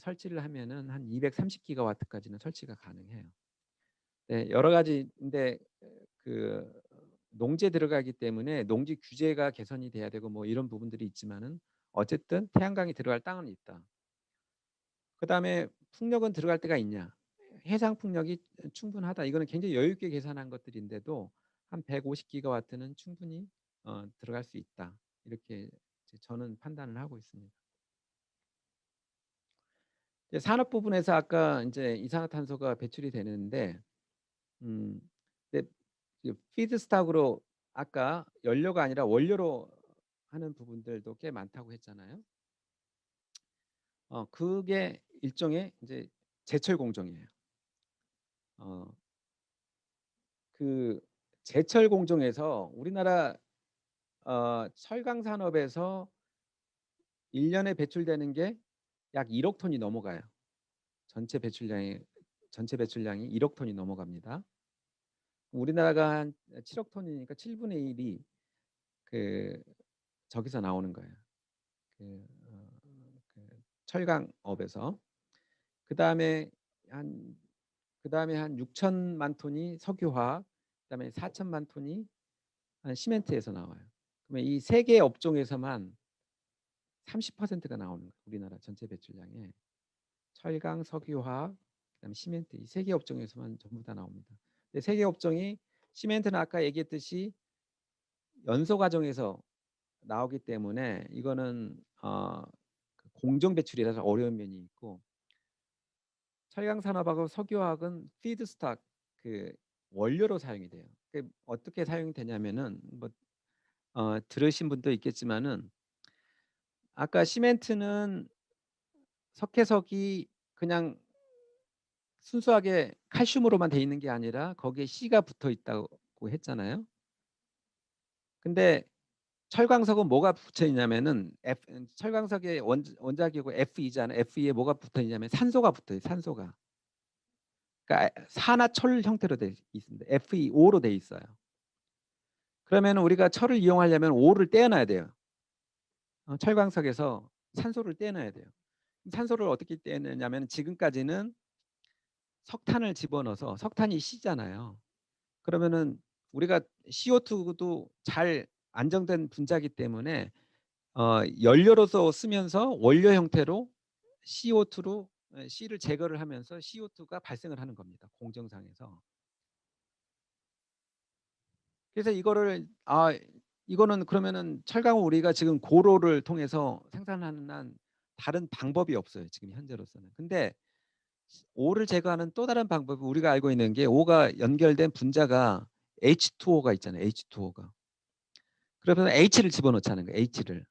설치를 하면은 한 230 기가와트까지는 설치가 가능해요. 네, 여러 가지인데 그 농지에 들어가기 때문에 농지 규제가 개선이 돼야 되고 뭐 이런 부분들이 있지만은 어쨌든 태양광이 들어갈 땅은 있다. 그다음에 풍력은 들어갈 데가 있냐? 해상 풍력이 충분하다. 이거는 굉장히 여유 있게 계산한 것들인데도 한 150 기가와트는 충분히 들어갈 수 있다. 이렇게 저는 판단을 하고 있습니다. 산업 부분에서 아까 이제 이산화탄소가 배출이 되는데 음, 근데 피드스탁으로 아까 연료가 아니라 원료로 하는 부분들도 꽤 많다고 했잖아요. 그게 일종의 이제 제철 공정이에요. 어, 그 제철 공정에서 우리나라 철강 산업에서 1년에 배출되는 게 약 1억 톤이 넘어가요. 전체 배출량이 1억 톤이 넘어갑니다. 우리나라가 한 7억 톤이니까 7분의 1이 그 저기서 나오는 거예요. 그, 그 철강업에서 그다음에 한 그다음에 한 6천만 톤이 석유화학, 그다음에 4천만 톤이 한 시멘트에서 나와요. 그러면 이 세 개 업종에서만 30%가 나오는 거예요. 우리나라 전체 배출량에 철강, 석유화학, 그다음에 시멘트 이 세 개 업종에서만 전부 다 나옵니다. 세 개 업종이 시멘트는 아까 얘기했듯이 연소 과정에서 나오기 때문에 이거는 공정 배출이라서 어려운 면이 있고 철강 산업하고 석유화학은 피드스탁 그 원료로 사용이 돼요. 어떻게 사용이 되냐면은 뭐 들으신 분도 있겠지만은 아까 시멘트는 석회석이 그냥 순수하게 칼슘으로만 돼 있는 게 아니라 거기에 C가 붙어 있다고 했잖아요. 근데 철광석은 뭐가 붙어 있냐면은 철광석의 원자기구 Fe잖아요. Fe에 뭐가 붙어 있냐면 산소가 붙어 있어요. 산소가. 그러니까 산화철 형태로 돼 있습니다. FeO로 돼 있어요. 그러면 우리가 철을 이용하려면 O를 떼어놔야 돼요. 철광석에서 산소를 떼어놔야 돼요. 산소를 어떻게 떼느냐면 지금까지는 석탄을 집어넣어서 석탄이 C잖아요. 그러면은 우리가 CO2도 잘 안정된 분자기 때문에 연료로서 쓰면서 원료 형태로 CO2로 C를 제거를 하면서 CO2가 발생을 하는 겁니다. 공정상에서. 그래서 이거는 그러면은 철강을 우리가 지금 고로를 통해서 생산하는 한 다른 방법이 없어요. 지금 현재로서는. 근데 O를 제거하는 또 다른 방법이 우리가 알고 있는 게 O가 연결된 분자가 H2O가 있잖아요. H2O가. 그러면 H를 집어넣자는 거예요. H를.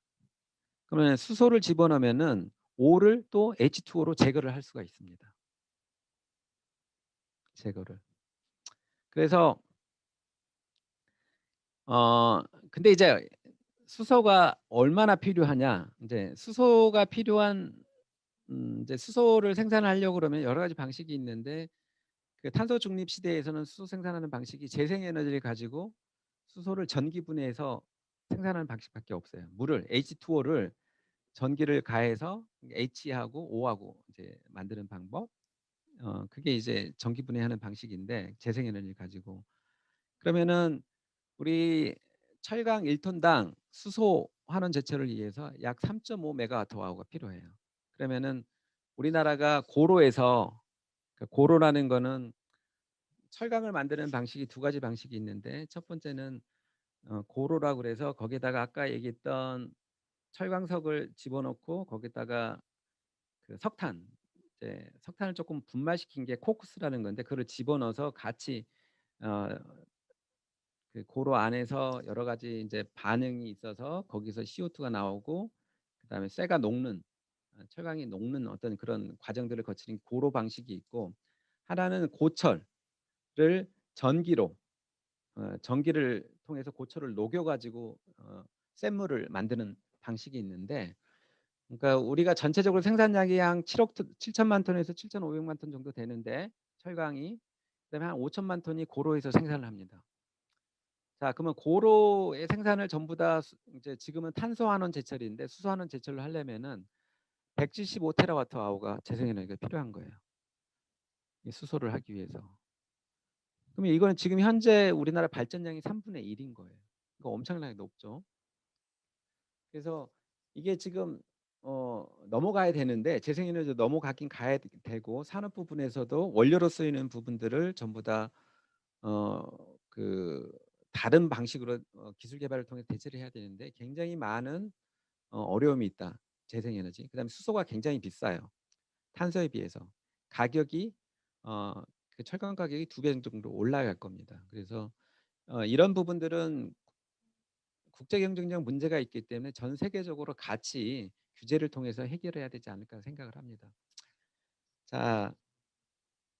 그러면 수소를 집어넣으면은 O를 또 H2O로 제거를 할 수가 있습니다. 제거를. 그래서 근데 이제 수소가 얼마나 필요하냐? 이제 수소가 필요한 이제 수소를 생산하려고 그러면 여러 가지 방식이 있는데 그 탄소 중립 시대에서는 수소 생산하는 방식이 재생에너지를 가지고 수소를 전기 분해해서 생산하는 방식밖에 없어요. 물을 H2O를 전기를 가해서 H하고 O하고 이제 만드는 방법. 그게 이제 전기 분해하는 방식인데 재생에너지를 가지고 그러면은 우리 철강 1톤당 수소 환원 제철을 위해서 약 3.5 메가와트아워가 필요해요. 그러면은 우리나라가 고로에서 고로라는 거는 철강을 만드는 방식이 두 가지 방식이 있는데 첫 번째는 고로라고 그래서 거기다가 아까 얘기했던 철광석을 집어넣고 거기다가 그 석탄 이제 석탄을 조금 분말시킨 게 코크스라는 건데 그걸 집어넣어서 같이 어, 그 고로 안에서 여러 가지 이제 반응이 있어서 거기서 CO2가 나오고 그다음에 쇠가 녹는 철강이 녹는 어떤 그런 과정들을 거치는 고로 방식이 있고 하나는 고철을 전기로 전기를 통해서 고철을 녹여가지고 샘물을 만드는 방식이 있는데 그러니까 우리가 전체적으로 생산량이 한 7천만 톤에서 7,500만 톤 정도 되는데 철강이 그다음에 한 5천만 톤이 고로에서 생산을 합니다. 자, 그러면 고로의 생산을 전부 다 이제 지금은 탄소환원 제철인데 수소환원 제철로 하려면은 175 테라와트 아워가 재생에너지가 필요한 거예요. 이 수소를 하기 위해서. 그러면 이거는 지금 현재 우리나라 발전량이 3분의 1인 거예요. 이거 엄청나게 높죠. 그래서 이게 지금 넘어가야 되는데 재생에너지로 넘어가긴 가야 되고 산업 부분에서도 원료로 쓰이는 부분들을 전부 다 그 다른 방식으로 기술 개발을 통해 대체를 해야 되는데 굉장히 많은 어려움이 있다. 재생에너지. 그다음에 수소가 굉장히 비싸요. 탄소에 비해서. 가격이 그 철강 가격이 2배 정도 올라갈 겁니다. 그래서 이런 부분들은 국제 경쟁력 문제가 있기 때문에 전 세계적으로 같이 규제를 통해서 해결해야 되지 않을까 생각을 합니다. 자,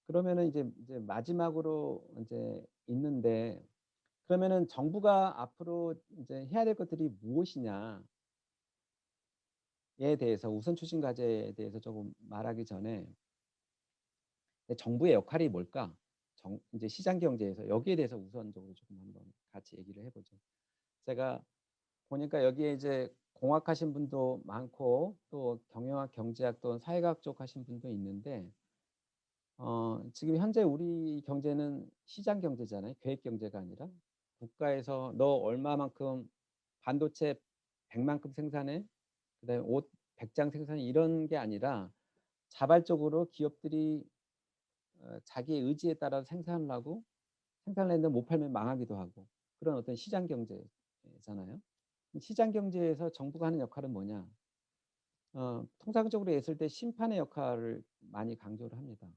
그러면은 이제 마지막으로 이제 있는데 그러면은 정부가 앞으로 이제 해야 될 것들이 무엇이냐에 대해서 우선 추진 과제에 대해서 조금 말하기 전에 정부의 역할이 뭘까? 이제 시장 경제에서 여기에 대해서 우선적으로 조금 한번 같이 얘기를 해보죠. 제가 보니까 여기에 이제 공학하신 분도 많고 또 경영학, 경제학 또 사회과학 쪽 하신 분도 있는데 지금 현재 우리 경제는 시장 경제잖아요. 계획 경제가 아니라 국가에서 너 얼마만큼 반도체 100만큼 생산해, 그다음에 옷 100장 생산해 이런 게 아니라 자발적으로 기업들이 자기의 의지에 따라 생산을 하고 생산을 했는데 못 팔면 망하기도 하고 그런 어떤 시장 경제잖아요. 시장 경제에서 정부가 하는 역할은 뭐냐? 통상적으로 했을 때 심판의 역할을 많이 강조를 합니다.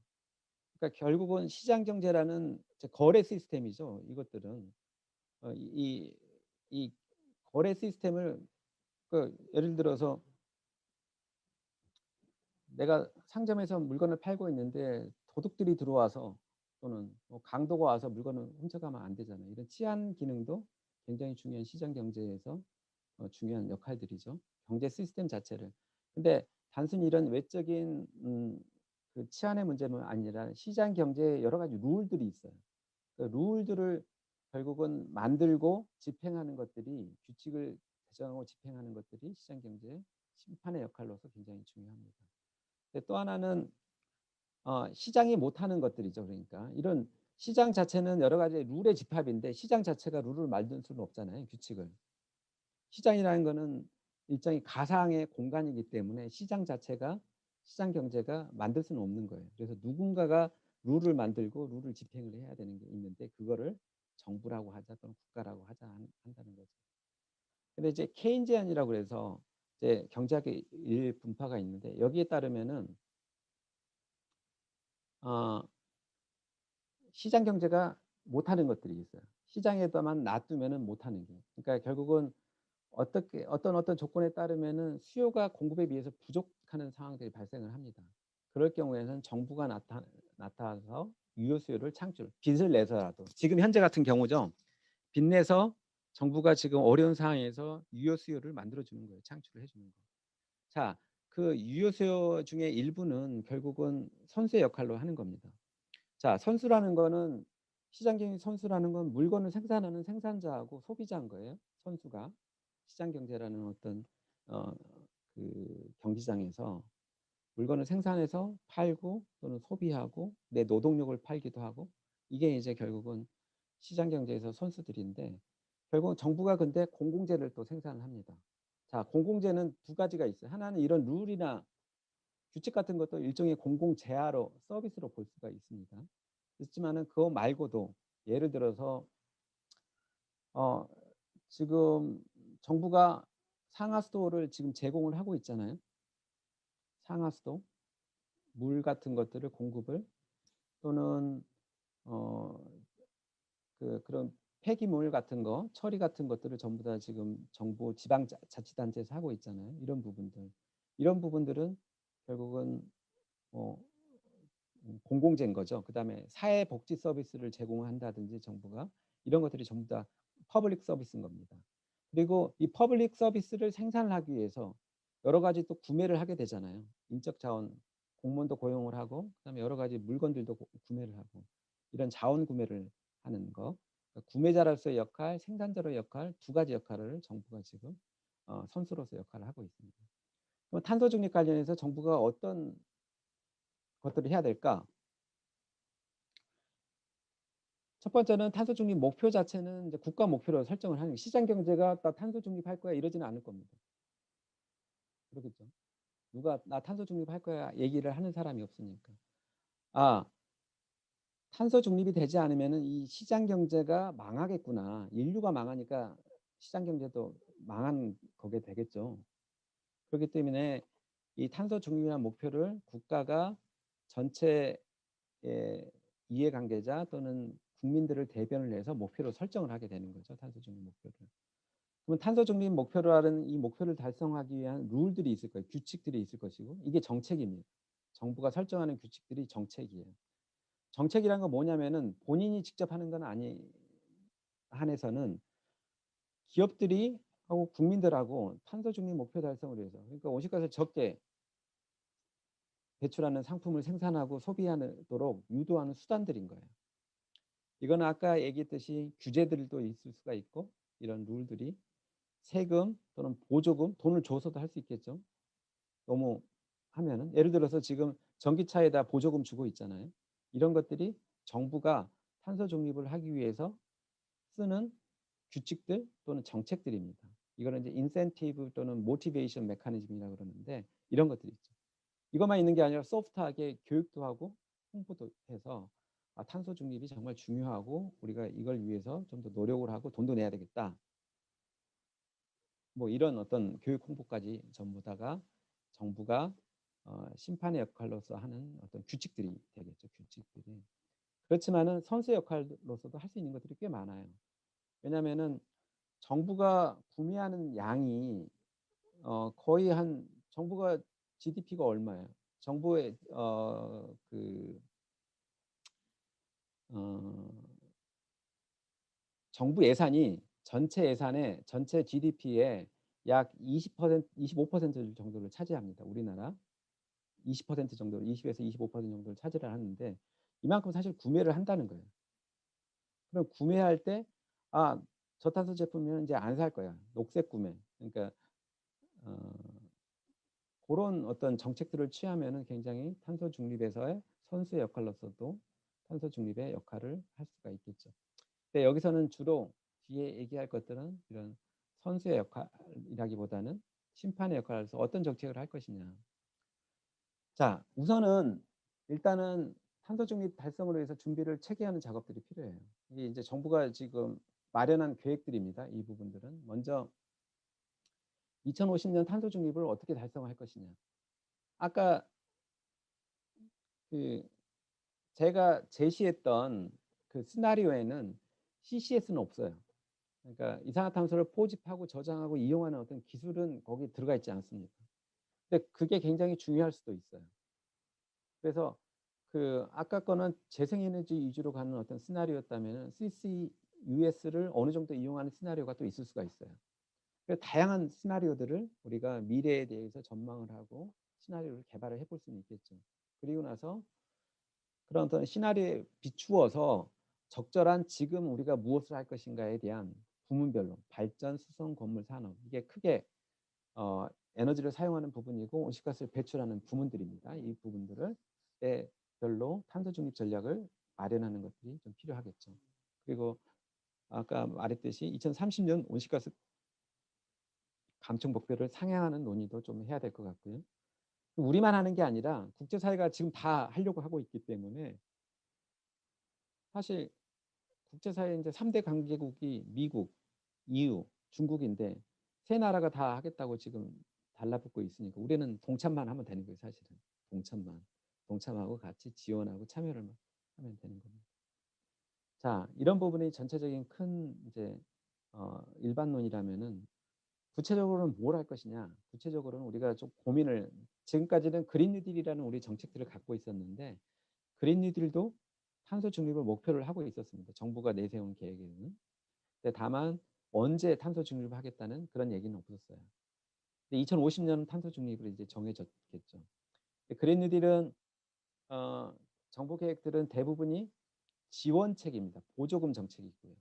그러니까 결국은 시장 경제라는 거래 시스템이죠. 이것들은 이, 이 거래 시스템을 예를 들어서 내가 상점에서 물건을 팔고 있는데 도둑들이 들어와서 또는 뭐 강도가 와서 물건을 훔쳐가면 안 되잖아요. 이런 치안 기능도 굉장히 중요한 시장 경제에서 중요한 역할들이죠. 경제 시스템 자체를. 근데 단순히 이런 외적인 그 치안의 문제만 아니라 시장 경제에 여러 가지 룰들이 있어요. 그 룰들을 결국은 만들고 집행하는 것들이 규칙을 제정하고 집행하는 것들이 시장 경제 심판의 역할로서 굉장히 중요합니다. 또 하나는 시장이 못하는 것들이죠. 그러니까 이런 시장 자체는 여러 가지 룰의 집합인데 시장 자체가 룰을 만들 수는 없잖아요. 규칙을. 시장이라는 거는 일종의 가상의 공간이기 때문에 시장 자체가 시장 경제가 만들 수는 없는 거예요. 그래서 누군가가 룰을 만들고 룰을 집행을 해야 되는 게 있는데 그거를 정부라고 하자 또는 국가라고 하자 한다는 거죠. 근데 이제 케인지안이라고 해서 이제 경제학의 일 분파가 있는데 여기에 따르면은 어, 시장 경제가 못하는 것들이 있어요. 시장에다만 놔두면은 못하는 게. 그러니까 결국은 어떤 조건에 따르면은 수요가 공급에 비해서 부족하는 상황들이 발생을 합니다. 그럴 경우에는 정부가 나타나서 유효 수요를 창출, 빚을 내서라도 지금 현재 같은 경우죠. 빚 내서 정부가 지금 어려운 상황에서 유효 수요를 만들어 주는 거예요. 창출을 해 주는 거. 자, 그 유효 수요 중에 일부는 결국은 선수의 역할로 하는 겁니다. 자, 선수라는 거는 시장 경제 선수라는 건 물건을 생산하는 생산자하고 소비자인 거예요. 선수가 시장 경제라는 어떤 어, 그 경기장에서 물건을 생산해서 팔고 또는 소비하고 내 노동력을 팔기도 하고 이게 이제 결국은 시장 경제에서 선수들인데 결국 정부가 근데 공공재를 또 생산을 합니다. 자, 공공재는 두 가지가 있어요. 하나는 이런 룰이나 규칙 같은 것도 일종의 공공재화로 서비스로 볼 수가 있습니다. 있지만은 그거 말고도 예를 들어서 어, 지금 정부가 상하수도를 지금 제공을 하고 있잖아요. 상하수도 물 같은 것들을 공급을 또는 어, 그런 폐기물 같은 거 처리 같은 것들을 전부 다 지금 정부 지방자치단체에서 하고 있잖아요. 이런 부분들은 결국은 어, 공공재인 거죠. 그다음에 사회복지 서비스를 제공한다든지 정부가 이런 것들이 전부 다 퍼블릭 서비스인 겁니다. 그리고 이 퍼블릭 서비스를 생산을 하기 위해서 여러 가지 또 구매를 하게 되잖아요. 인적 자원, 공무원도 고용을 하고 그다음에 여러 가지 물건들도 구매를 하고 이런 자원 구매를 하는 거. 그러니까 구매자로서의 역할, 생산자로의 역할 두 가지 역할을 정부가 지금 선수로서 역할을 하고 있습니다. 그럼 탄소 중립 관련해서 정부가 어떤 것들을 해야 될까? 첫 번째는 탄소 중립 목표 자체는 이제 국가 목표로 설정을 하는 시장 경제가 나 탄소 중립할 거야 이러지는 않을 겁니다. 그러겠죠. 누가 나 탄소 중립할 거야 얘기를 하는 사람이 없으니까. 아, 탄소 중립이 되지 않으면은 이 시장 경제가 망하겠구나. 인류가 망하니까 시장 경제도 망한 거게 되겠죠. 그렇기 때문에 이 탄소 중립이라는 목표를 국가가 전체 이해관계자 또는 국민들을 대변을 해서 목표로 설정을 하게 되는 거죠. 탄소 중립 목표를. 그러면 탄소 중립 목표라는 이 목표를 달성하기 위한 룰들이 있을 거예요. 규칙들이 있을 것이고 이게 정책입니다. 정부가 설정하는 규칙들이 정책이에요. 정책이란 건 뭐냐면은 본인이 직접 하는 건 아니 한해서는 기업들이 하고 국민들하고 탄소 중립 목표 달성을 위해서 그러니까 온실가스를 적게 배출하는 상품을 생산하고 소비하도록 유도하는 수단들인 거예요. 이거는 아까 얘기했듯이 규제들도 있을 수가 있고 이런 룰들이 세금 또는 보조금 돈을 줘서도 할 수 있겠죠. 너무 하면은 예를 들어서 지금 전기차에다 보조금 주고 있잖아요. 이런 것들이 정부가 탄소 중립을 하기 위해서 쓰는 규칙들 또는 정책들입니다. 이거는 이제 인센티브 또는 모티베이션 메커니즘이라고 그러는데 이런 것들이 있죠. 이것만 있는 게 아니라 소프트하게 교육도 하고 홍보도 해서 탄소 중립이 정말 중요하고 우리가 이걸 위해서 좀 더 노력을 하고 돈도 내야 되겠다. 뭐 이런 어떤 교육 홍보까지 전부 다가 정부가 심판의 역할로서 하는 어떤 규칙들이 되겠죠. 규칙들이. 그렇지만은 선수 역할로서도 할 수 있는 것들이 꽤 많아요. 왜냐하면은 정부가 구매하는 양이 거의 한 정부가 GDP가 얼마예요? 정부의 어, 정부 예산이 전체 예산의 전체 GDP의 약 20%, 25% 정도를 차지합니다. 우리나라 20% 정도로 20에서 25% 정도를 차지를 하는데 이만큼 사실 구매를 한다는 거예요. 그럼 구매할 때 저탄소 제품이면 이제 안 살 거야. 녹색 구매. 그러니까 어, 그런 어떤 정책들을 취하면은 굉장히 탄소 중립에서의 선수의 역할로서도 탄소 중립의 역할을 할 수가 있겠죠. 근데 여기서는 주로 뒤에 얘기할 것들은 이런 선수의 역할이라기보다는 심판의 역할에서 어떤 정책을 할 것이냐. 자, 우선은 일단은 탄소 중립 달성을 위해서 준비를 체계하는 작업들이 필요해요. 이게 이제 정부가 지금 마련한 계획들입니다. 이 부분들은 먼저 2050년 탄소 중립을 어떻게 달성할 것이냐. 아까 그 제가 제시했던 그 시나리오에는 CCS는 없어요. 그러니까 이산화탄소를 포집하고 저장하고 이용하는 어떤 기술은 거기 들어가 있지 않습니다. 근데 그게 굉장히 중요할 수도 있어요. 그래서 그 아까 거는 재생에너지 위주로 가는 어떤 시나리오였다면 CCUS를 어느 정도 이용하는 시나리오가 또 있을 수가 있어요. 그래서 다양한 시나리오들을 우리가 미래에 대해서 전망을 하고 시나리오를 개발을 해볼 수는 있겠죠. 그리고 나서 그런 어떤 시나리오에 비추어서 적절한 지금 우리가 무엇을 할 것인가에 대한 부문별로 발전, 수송, 건물, 산업 이게 크게 에너지를 사용하는 부분이고 온실가스를 배출하는 부문들입니다. 이 부분들을 별로 탄소 중립 전략을 마련하는 것들이 좀 필요하겠죠. 그리고 아까 말했듯이 2030년 온실가스 감축 목표를 상향하는 논의도 좀 해야 될 것 같고요. 우리만 하는 게 아니라 국제사회가 지금 다 하려고 하고 있기 때문에 사실 국제사회 이제 3대 강대국이 미국, EU, 중국인데 세 나라가 다 하겠다고 지금 달라붙고 있으니까 우리는 동참만 하면 되는 거예요. 사실은 동참하고 같이 지원하고 참여를 하면 되는 겁니다. 자, 이런 부분이 전체적인 큰 이제 일반론이라면은 구체적으로는 뭘 할 것이냐? 구체적으로는 우리가 좀 고민을 지금까지는 그린 뉴딜이라는 우리 정책들을 갖고 있었는데 그린 뉴딜도 탄소 중립을 목표를 하고 있었습니다. 정부가 내세운 계획에는. 근데 다만 언제 탄소 중립을 하겠다는 그런 얘기는 없었어요. 근데 2050년 탄소 중립으로 이제 정해졌겠죠. 그린 뉴딜은 정부 계획들은 대부분이 지원책입니다. 보조금 정책이고요.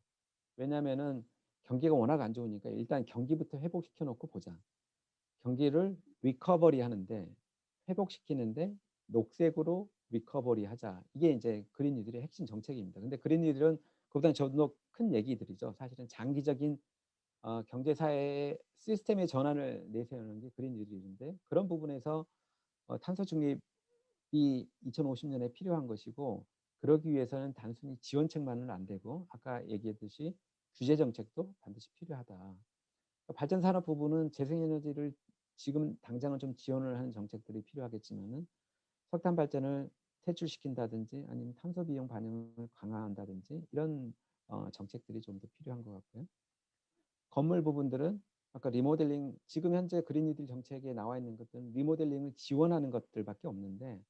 왜냐하면은 경기가 워낙 안 좋으니까 일단 경기부터 회복시켜 놓고 보자. 경기를 리커버리 하는데, 회복시키는데 녹색으로 리커버리 하자. 이게 이제 그린 뉴딜의 핵심 정책입니다. 근데 그린 뉴딜은 그보다는 좀 더 큰 얘기들이죠. 사실은 장기적인 경제사회의 시스템의 전환을 내세우는 게 그린 뉴딜인데, 그런 부분에서 탄소 중립이 2050년에 필요한 것이고, 그러기 위해서는 단순히 지원책만은 안 되고 아까 얘기했듯이 규제 정책도 반드시 필요하다. 발전 산업 부분은 재생에너지를 지금 당장은 좀 지원을 하는 정책들이 필요하겠지만은 석탄 발전을 퇴출시킨다든지 아니면 탄소 비용 반영을 강화한다든지 이런 정책들이 좀 더 필요한 것 같고요. 건물 부분들은 아까 리모델링, 지금 현재 그린 뉴딜 정책에 나와 있는 것들은 리모델링을 지원하는 것들밖에 없는데,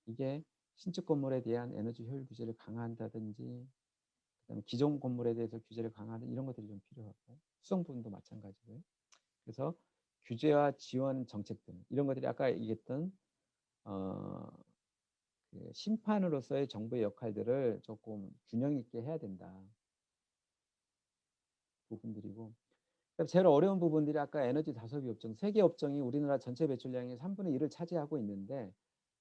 이게 신축 건물에 대한 에너지 효율 규제를 강화한다든지, 그다음에 기존 건물에 대해서 규제를 강화하는 이런 것들이 좀 필요하고, 수성 부분도 마찬가지고요. 그래서 규제와 지원 정책들 이런 것들이 아까 얘기했던 그 심판으로서의 정부의 역할들을 조금 균형 있게 해야 된다 부분들이고, 제일 어려운 부분들이 아까 에너지 다소비 업종, 세계 업종이 우리나라 전체 배출량의 3분의 1을 차지하고 있는데,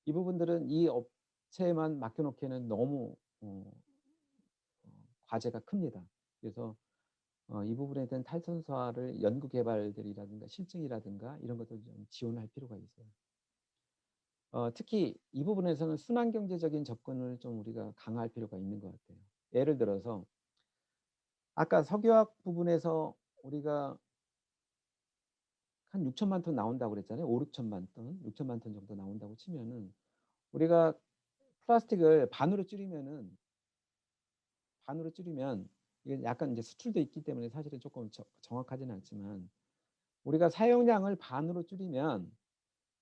이 부분들은 이 업체만 맡겨놓기에는 너무 과제가 큽니다. 그래서 이 부분에 대한 탈탄소화를 연구개발들이라든가 실증이라든가 이런 것들 좀 지원할 필요가 있어요. 특히 이 부분에서는 순환경제적인 접근을 좀 우리가 강화할 필요가 있는 것 같아요. 예를 들어서 아까 석유화학 부분에서 우리가 한 6천만 톤 나온다고 그랬잖아요. 5, 6천만 톤, 6천만 톤 정도 나온다고 치면은 우리가 플라스틱을 반으로 줄이면 이게 약간 이제 수출도 있기 때문에 사실은 조금 정확하지는 않지만, 우리가 사용량을 반으로 줄이면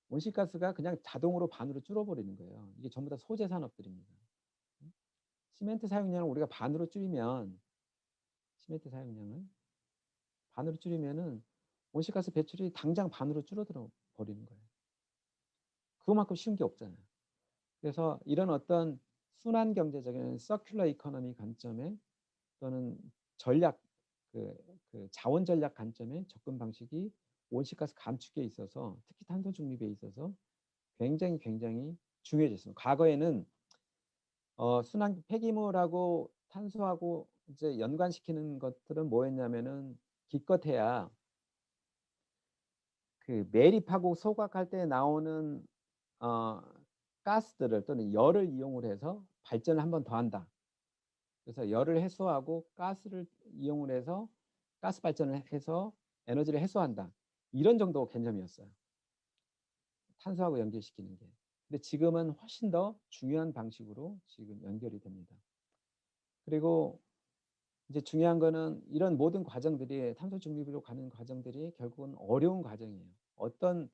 온실가스가 그냥 자동으로 반으로 줄어버리는 거예요. 이게 전부 다 소재 산업들입니다. 시멘트 사용량을 우리가 반으로 줄이면, 시멘트 사용량을 반으로 줄이면은 온실가스 배출이 당장 반으로 줄어들어 버리는 거예요. 그만큼 쉬운 게 없잖아요. 그래서 이런 어떤 순환 경제적인 서큘러 이코노미 관점에, 또는 전략, 그 자원 전략 관점의 접근 방식이 온실가스 감축에 있어서, 특히 탄소 중립에 있어서 굉장히 중요해졌습니다. 과거에는 순환 폐기물하고 탄소하고 이제 연관시키는 것들은 뭐였냐면은, 기껏해야 그 매립하고 소각할 때 나오는 가스들을 또는 열을 이용을 해서 발전을 한 번 더 한다. 그래서 열을 해소하고 가스를 이용을 해서 가스 발전을 해서 에너지를 해소한다. 이런 정도 개념이었어요. 탄소하고 연결시키는 게. 근데 지금은 훨씬 더 중요한 방식으로 지금 연결이 됩니다. 그리고 이제 중요한 거는 이런 모든 과정들이, 탄소 중립으로 가는 과정들이 결국은 어려운 과정이에요. 어떤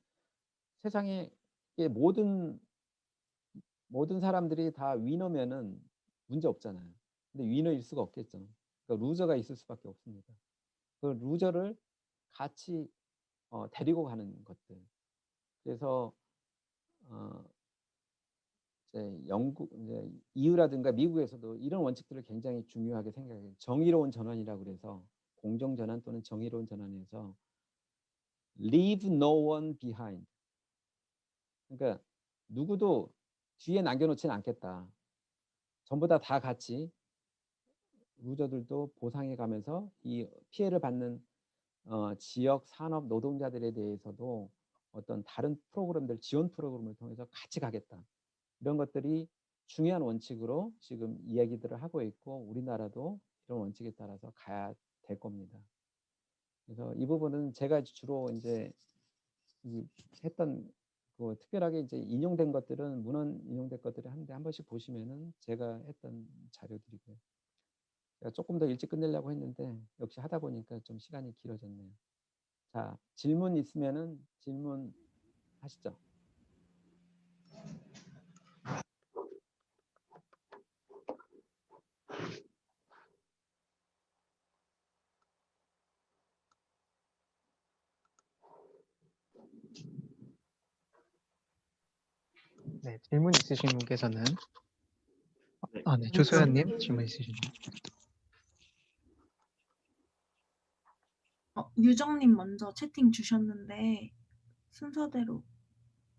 세상에 모든 사람들이 다 위너면은 문제 없잖아요. 근데 위너일 수가 없겠죠. 그러니까 루저가 있을 수밖에 없습니다. 그 루저를 같이 데리고 가는 것들. 그래서 이제 이제 EU라든가 미국에서도 이런 원칙들을 굉장히 중요하게 생각해요. 정의로운 전환이라고 그래서, 공정 전환 또는 정의로운 전환에서 leave no one behind. 그러니까 누구도 뒤에 남겨놓지는 않겠다. 전부 다 같이 루저들도 보상해 가면서 이 피해를 받는 지역 산업 노동자들에 대해서도 어떤 다른 프로그램들, 지원 프로그램을 통해서 같이 가겠다. 이런 것들이 중요한 원칙으로 지금 이야기들을 하고 있고, 우리나라도 이런 원칙에 따라서 가야 될 겁니다. 그래서 이 부분은 제가 주로 이제 했던 특별하게 이제 인용된 것들은, 문헌 인용된 것들을 한 번씩 보시면은 제가 했던 자료들이고요. 제가 조금 더 일찍 끝내려고 했는데 역시 하다 보니까 좀 시간이 길어졌네요. 자, 질문 있으면은 질문 하시죠. 네, 질문 있으신 분께서는 네, 조소연님 질문 있으신가요? 유정님 먼저 채팅 주셨는데 순서대로.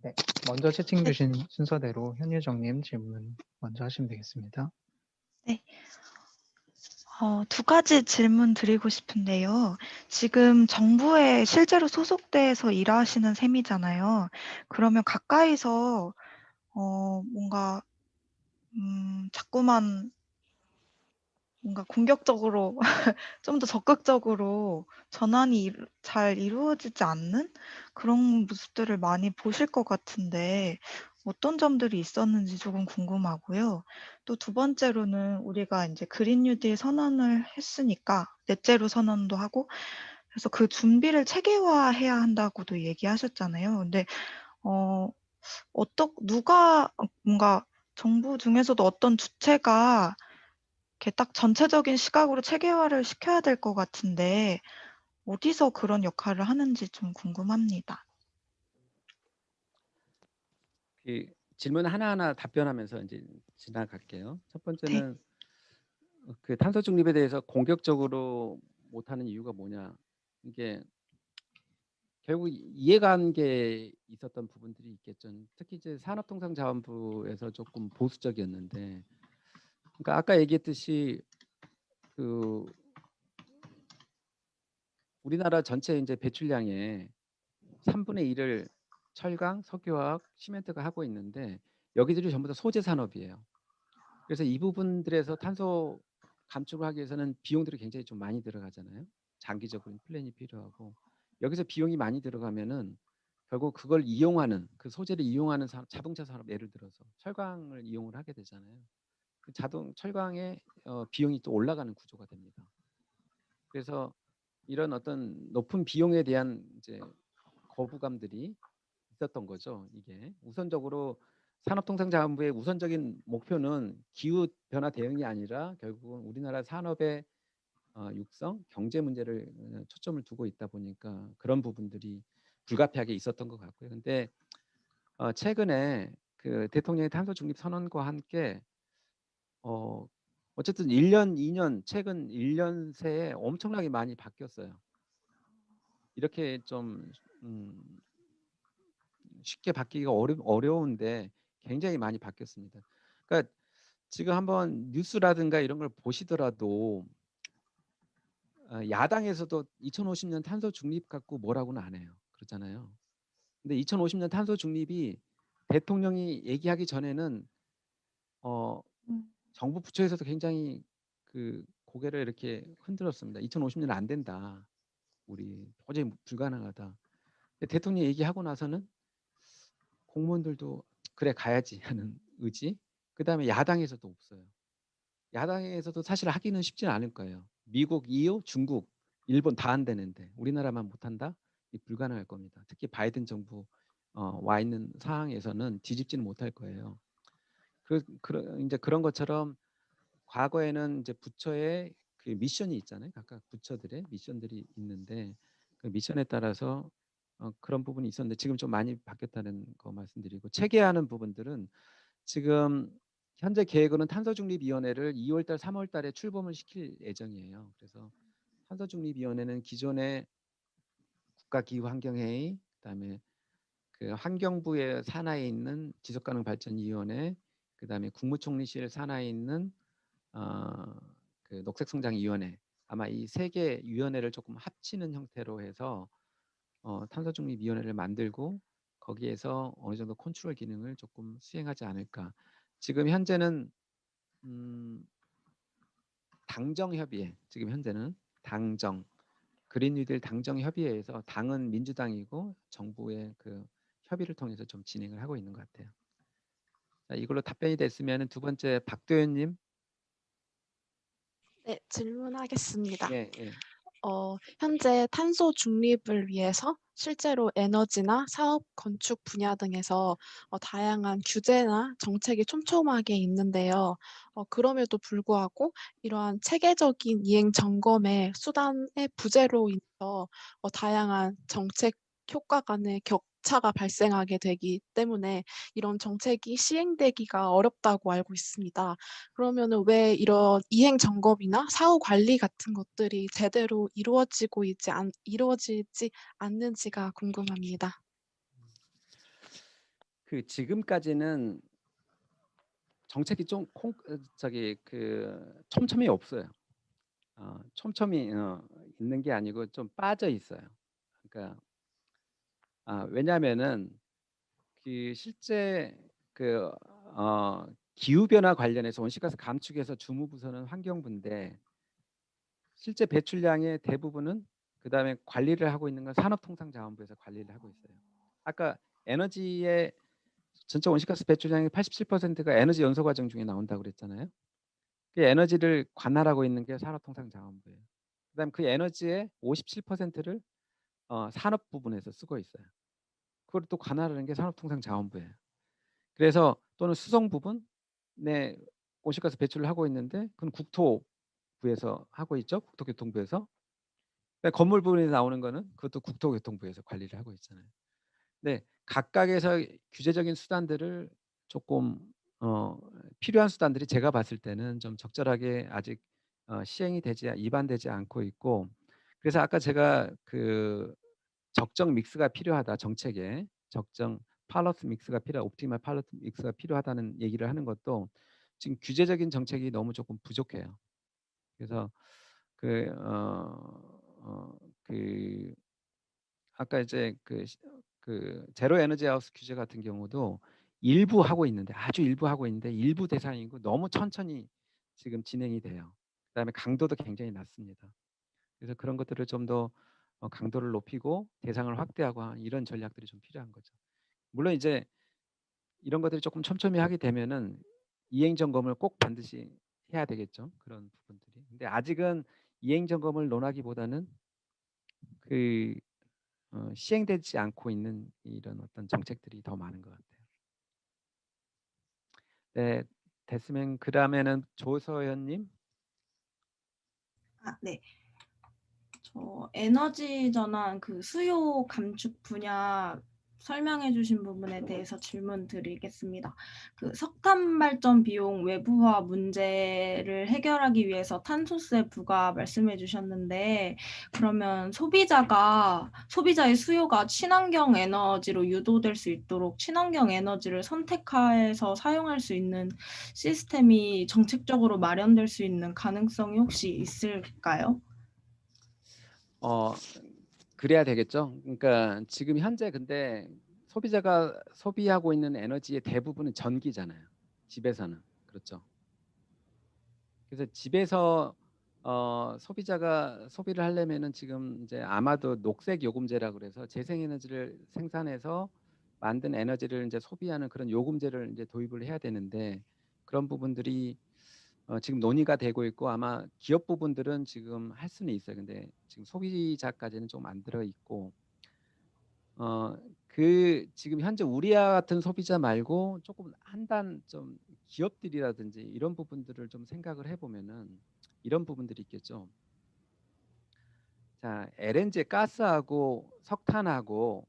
네, 먼저 채팅 주신 순서대로 현유정님 질문 먼저 하시면 되겠습니다. 네. 두 가지 질문 드리고 싶은데요. 지금 정부에 실제로 소속돼서 일하시는 셈이잖아요. 그러면 가까이서 뭔가 자꾸만 뭔가 공격적으로 좀 더 적극적으로 전환이 잘 이루어지지 않는 그런 모습들을 많이 보실 것 같은데 어떤 점들이 있었는지 조금 궁금하고요. 또 두 번째로는 우리가 이제 그린 뉴딜 선언을 했으니까 넷제로 선언도 하고 그래서 그 준비를 체계화해야 한다고도 얘기하셨잖아요. 근데 누가 뭔가 정부 중에서도 어떤 주체가 이렇게 딱 전체적인 시각으로 체계화를 시켜야 될 것 같은데 어디서 그런 역할을 하는지 좀 궁금합니다. 그 질문 하나하나 답변하면서 이제 지나갈게요. 첫 네. 번째는 그 탄소 중립에 대해서 공격적으로 못하는 이유가 뭐냐. 이게 결국 이해관계에 있었던 부분들이 있겠죠. 특히 이제 산업통상자원부에서 조금 보수적이었는데, 그러니까 아까 얘기했듯이 그 우리나라 전체 이제 배출량의 3분의 1을 철강, 석유화학, 시멘트가 하고 있는데 여기들이 전부 다 소재 산업이에요. 그래서 이 부분들에서 탄소 감축을 하기 위해서는 비용들이 굉장히 좀 많이 들어가잖아요. 장기적인 플랜이 필요하고 여기서 비용이 많이 들어가면은 결국 그걸 이용하는 그 소재를 이용하는 자동차 산업 예를 들어서 철강을 이용을 하게 되잖아요. 그 철강의 비용이 또 올라가는 구조가 됩니다. 그래서 이런 어떤 높은 비용에 대한 이제 거부감들이 있었던 거죠. 이게 우선적으로 산업통상자원부의 우선적인 목표는 기후 변화 대응이 아니라 결국은 우리나라 산업의 육성, 경제 문제를 초점을 두고 있다 보니까 그런 부분들이 불가피하게 있었던 것 같고요. 근데 최근에 그 대통령의 탄소 중립 선언과 함께 어쨌든 1년, 2년, 최근 1년 새에 엄청나게 많이 바뀌었어요. 이렇게 좀 쉽게 바뀌기가 어려운데 굉장히 많이 바뀌었습니다. 그러니까 지금 한번 뉴스라든가 이런 걸 보시더라도 야당에서도 2050년 탄소 중립 갖고 뭐라고는 안 해요. 그렇잖아요. 근데 2050년 탄소 중립이 대통령이 얘기하기 전에는 정부 부처에서도 굉장히 그 고개를 이렇게 흔들었습니다. 2050년 안 된다. 우리 도저히 불가능하다. 대통령이 얘기하고 나서는 공무원들도 그래 가야지 하는 의지. 그다음에 야당에서도 없어요. 야당에서도 사실 하기는 쉽지는 않을 거예요. 미국, EU, 중국, 일본 다 안 되는데 우리나라만 못한다? 이 불가능할 겁니다. 특히 바이든 정부 와 있는 상황에서는 뒤집지는 못할 거예요. 이제 그런 것처럼 과거에는 이제 부처의 그 미션이 있잖아요. 각각 부처들의 미션들이 있는데 그 미션에 따라서 그런 부분이 있었는데 지금 좀 많이 바뀌었다는 거 말씀드리고 체계하는 부분들은 지금 현재 계획으로는 탄소중립위원회를 2월달, 3월달에 출범을 시킬 예정이에요. 그래서 탄소중립위원회는 기존의 국가기후환경회의, 그다음에 그 환경부의 산하에 있는 지속가능발전위원회, 그다음에 국무총리실 산하에 있는 그 녹색성장위원회, 아마 이 세 개 위원회를 조금 합치는 형태로 해서 탄소중립위원회를 만들고 거기에서 어느 정도 컨트롤 기능을 조금 수행하지 않을까. 지금 현재는 당정협의회, 지금 현재는 당정, 그린 뉴딜 당정협의회에서 당은 민주당이고 정부의 그 협의를 통해서 좀 진행을 하고 있는 것 같아요. 자, 이걸로 답변이 됐으면 두 번째 박도현님. 네, 질문하겠습니다. 예, 예. 현재 탄소 중립을 위해서 실제로 에너지나 사업, 건축 분야 등에서 다양한 규제나 정책이 촘촘하게 있는데요. 그럼에도 불구하고 이러한 체계적인 이행 점검의 수단의 부재로 인해서 다양한 정책 효과 간의 격차가 발생하게 되기 때문에 이런 정책이 시행되기가 어렵다고 알고 있습니다. 그러면은 왜 이런 이행 점검이나 사후 관리 같은 것들이 제대로 이루어지지 않는지가 궁금합니다. 그 지금까지는 정책이 좀 촘촘히 없어요. 촘촘히 있는 게 아니고 좀 빠져 있어요. 그러니까 왜냐하면은 그 실제 기후 변화 관련해서 온실가스 감축에서 주무부서는 환경부인데 실제 배출량의 대부분은 그다음에 관리를 하고 있는 건 산업통상자원부에서 관리를 하고 있어요. 아까 에너지의 전체 온실가스 배출량의 87%가 에너지 연소 과정 중에 나온다고 그랬잖아요. 그 에너지를 관할하고 있는 게 산업통상자원부예요. 그다음 그 에너지의 57%를 산업 부분에서 쓰고 있어요. 그걸 또 관할하는 게 산업통상자원부예요. 그래서 또는 수송 부분에 온실가스 배출을 하고 있는데 그건 국토부에서 하고 있죠. 국토교통부에서. 건물 부분에서 나오는 거는 그것도 국토교통부에서 관리를 하고 있잖아요. 네, 각각에서 규제적인 수단들을 조금 필요한 수단들이 제가 봤을 때는 좀 적절하게 아직 시행이 되지 입안되지 않고 있고 그래서 아까 제가 그 적정 믹스가 필요하다 정책에 적정 팔러스 믹스가 옵티멀 팔러스 믹스가 필요하다는 얘기를 하는 것도 지금 규제적인 정책이 너무 조금 부족해요. 그래서 그 아까 이제 그 제로 에너지 하우스 규제 같은 경우도 일부 하고 있는데 아주 일부 하고 있는데 일부 대상이고 너무 천천히 지금 진행이 돼요. 그다음에 강도도 굉장히 낮습니다. 그래서 그런 것들을 좀 더 강도를 높이고 대상을 확대하고 이런 전략들이 좀 필요한 거죠. 물론 이제 이런 것들이 조금 촘촘히 하게 되면은 이행 점검을 꼭 반드시 해야 되겠죠. 그런 부분들이. 근데 아직은 이행 점검을 논하기보다는 그 시행되지 않고 있는 이런 어떤 정책들이 더 많은 것 같아요. 네, 됐으면 그다음에는 조서연님. 네. 저 에너지 전환 그 수요 감축 분야 설명해 주신 부분에 대해서 질문 드리겠습니다. 그 석탄 발전 비용 외부화 문제를 해결하기 위해서 탄소세 부과 말씀해 주셨는데 그러면 소비자의 수요가 친환경 에너지로 유도될 수 있도록 친환경 에너지를 선택해서 사용할 수 있는 시스템이 정책적으로 마련될 수 있는 가능성이 혹시 있을까요? 그래야 되겠죠. 그러니까 지금 현재 근데 소비자가 소비하고 있는 에너지의 대부분은 전기잖아요. 집에서는 그렇죠. 그래서 집에서 소비자가 소비를 하려면은 지금 이제 아마도 녹색 요금제라고 그래서 재생에너지를 생산해서 만든 에너지를 이제 소비하는 그런 요금제를 이제 도입을 해야 되는데 그런 부분들이 지금 논의가 되고 있고 아마 기업 부분들은 지금 할 수는 있어요. 근데 지금 소비자까지는 좀 안 들어 있고 지금 현재 우리와 같은 소비자 말고 조금 한단 좀 기업들이라든지 이런 부분들을 좀 생각을 해보면은 이런 부분들이 있겠죠. 자, LNG 가스하고 석탄하고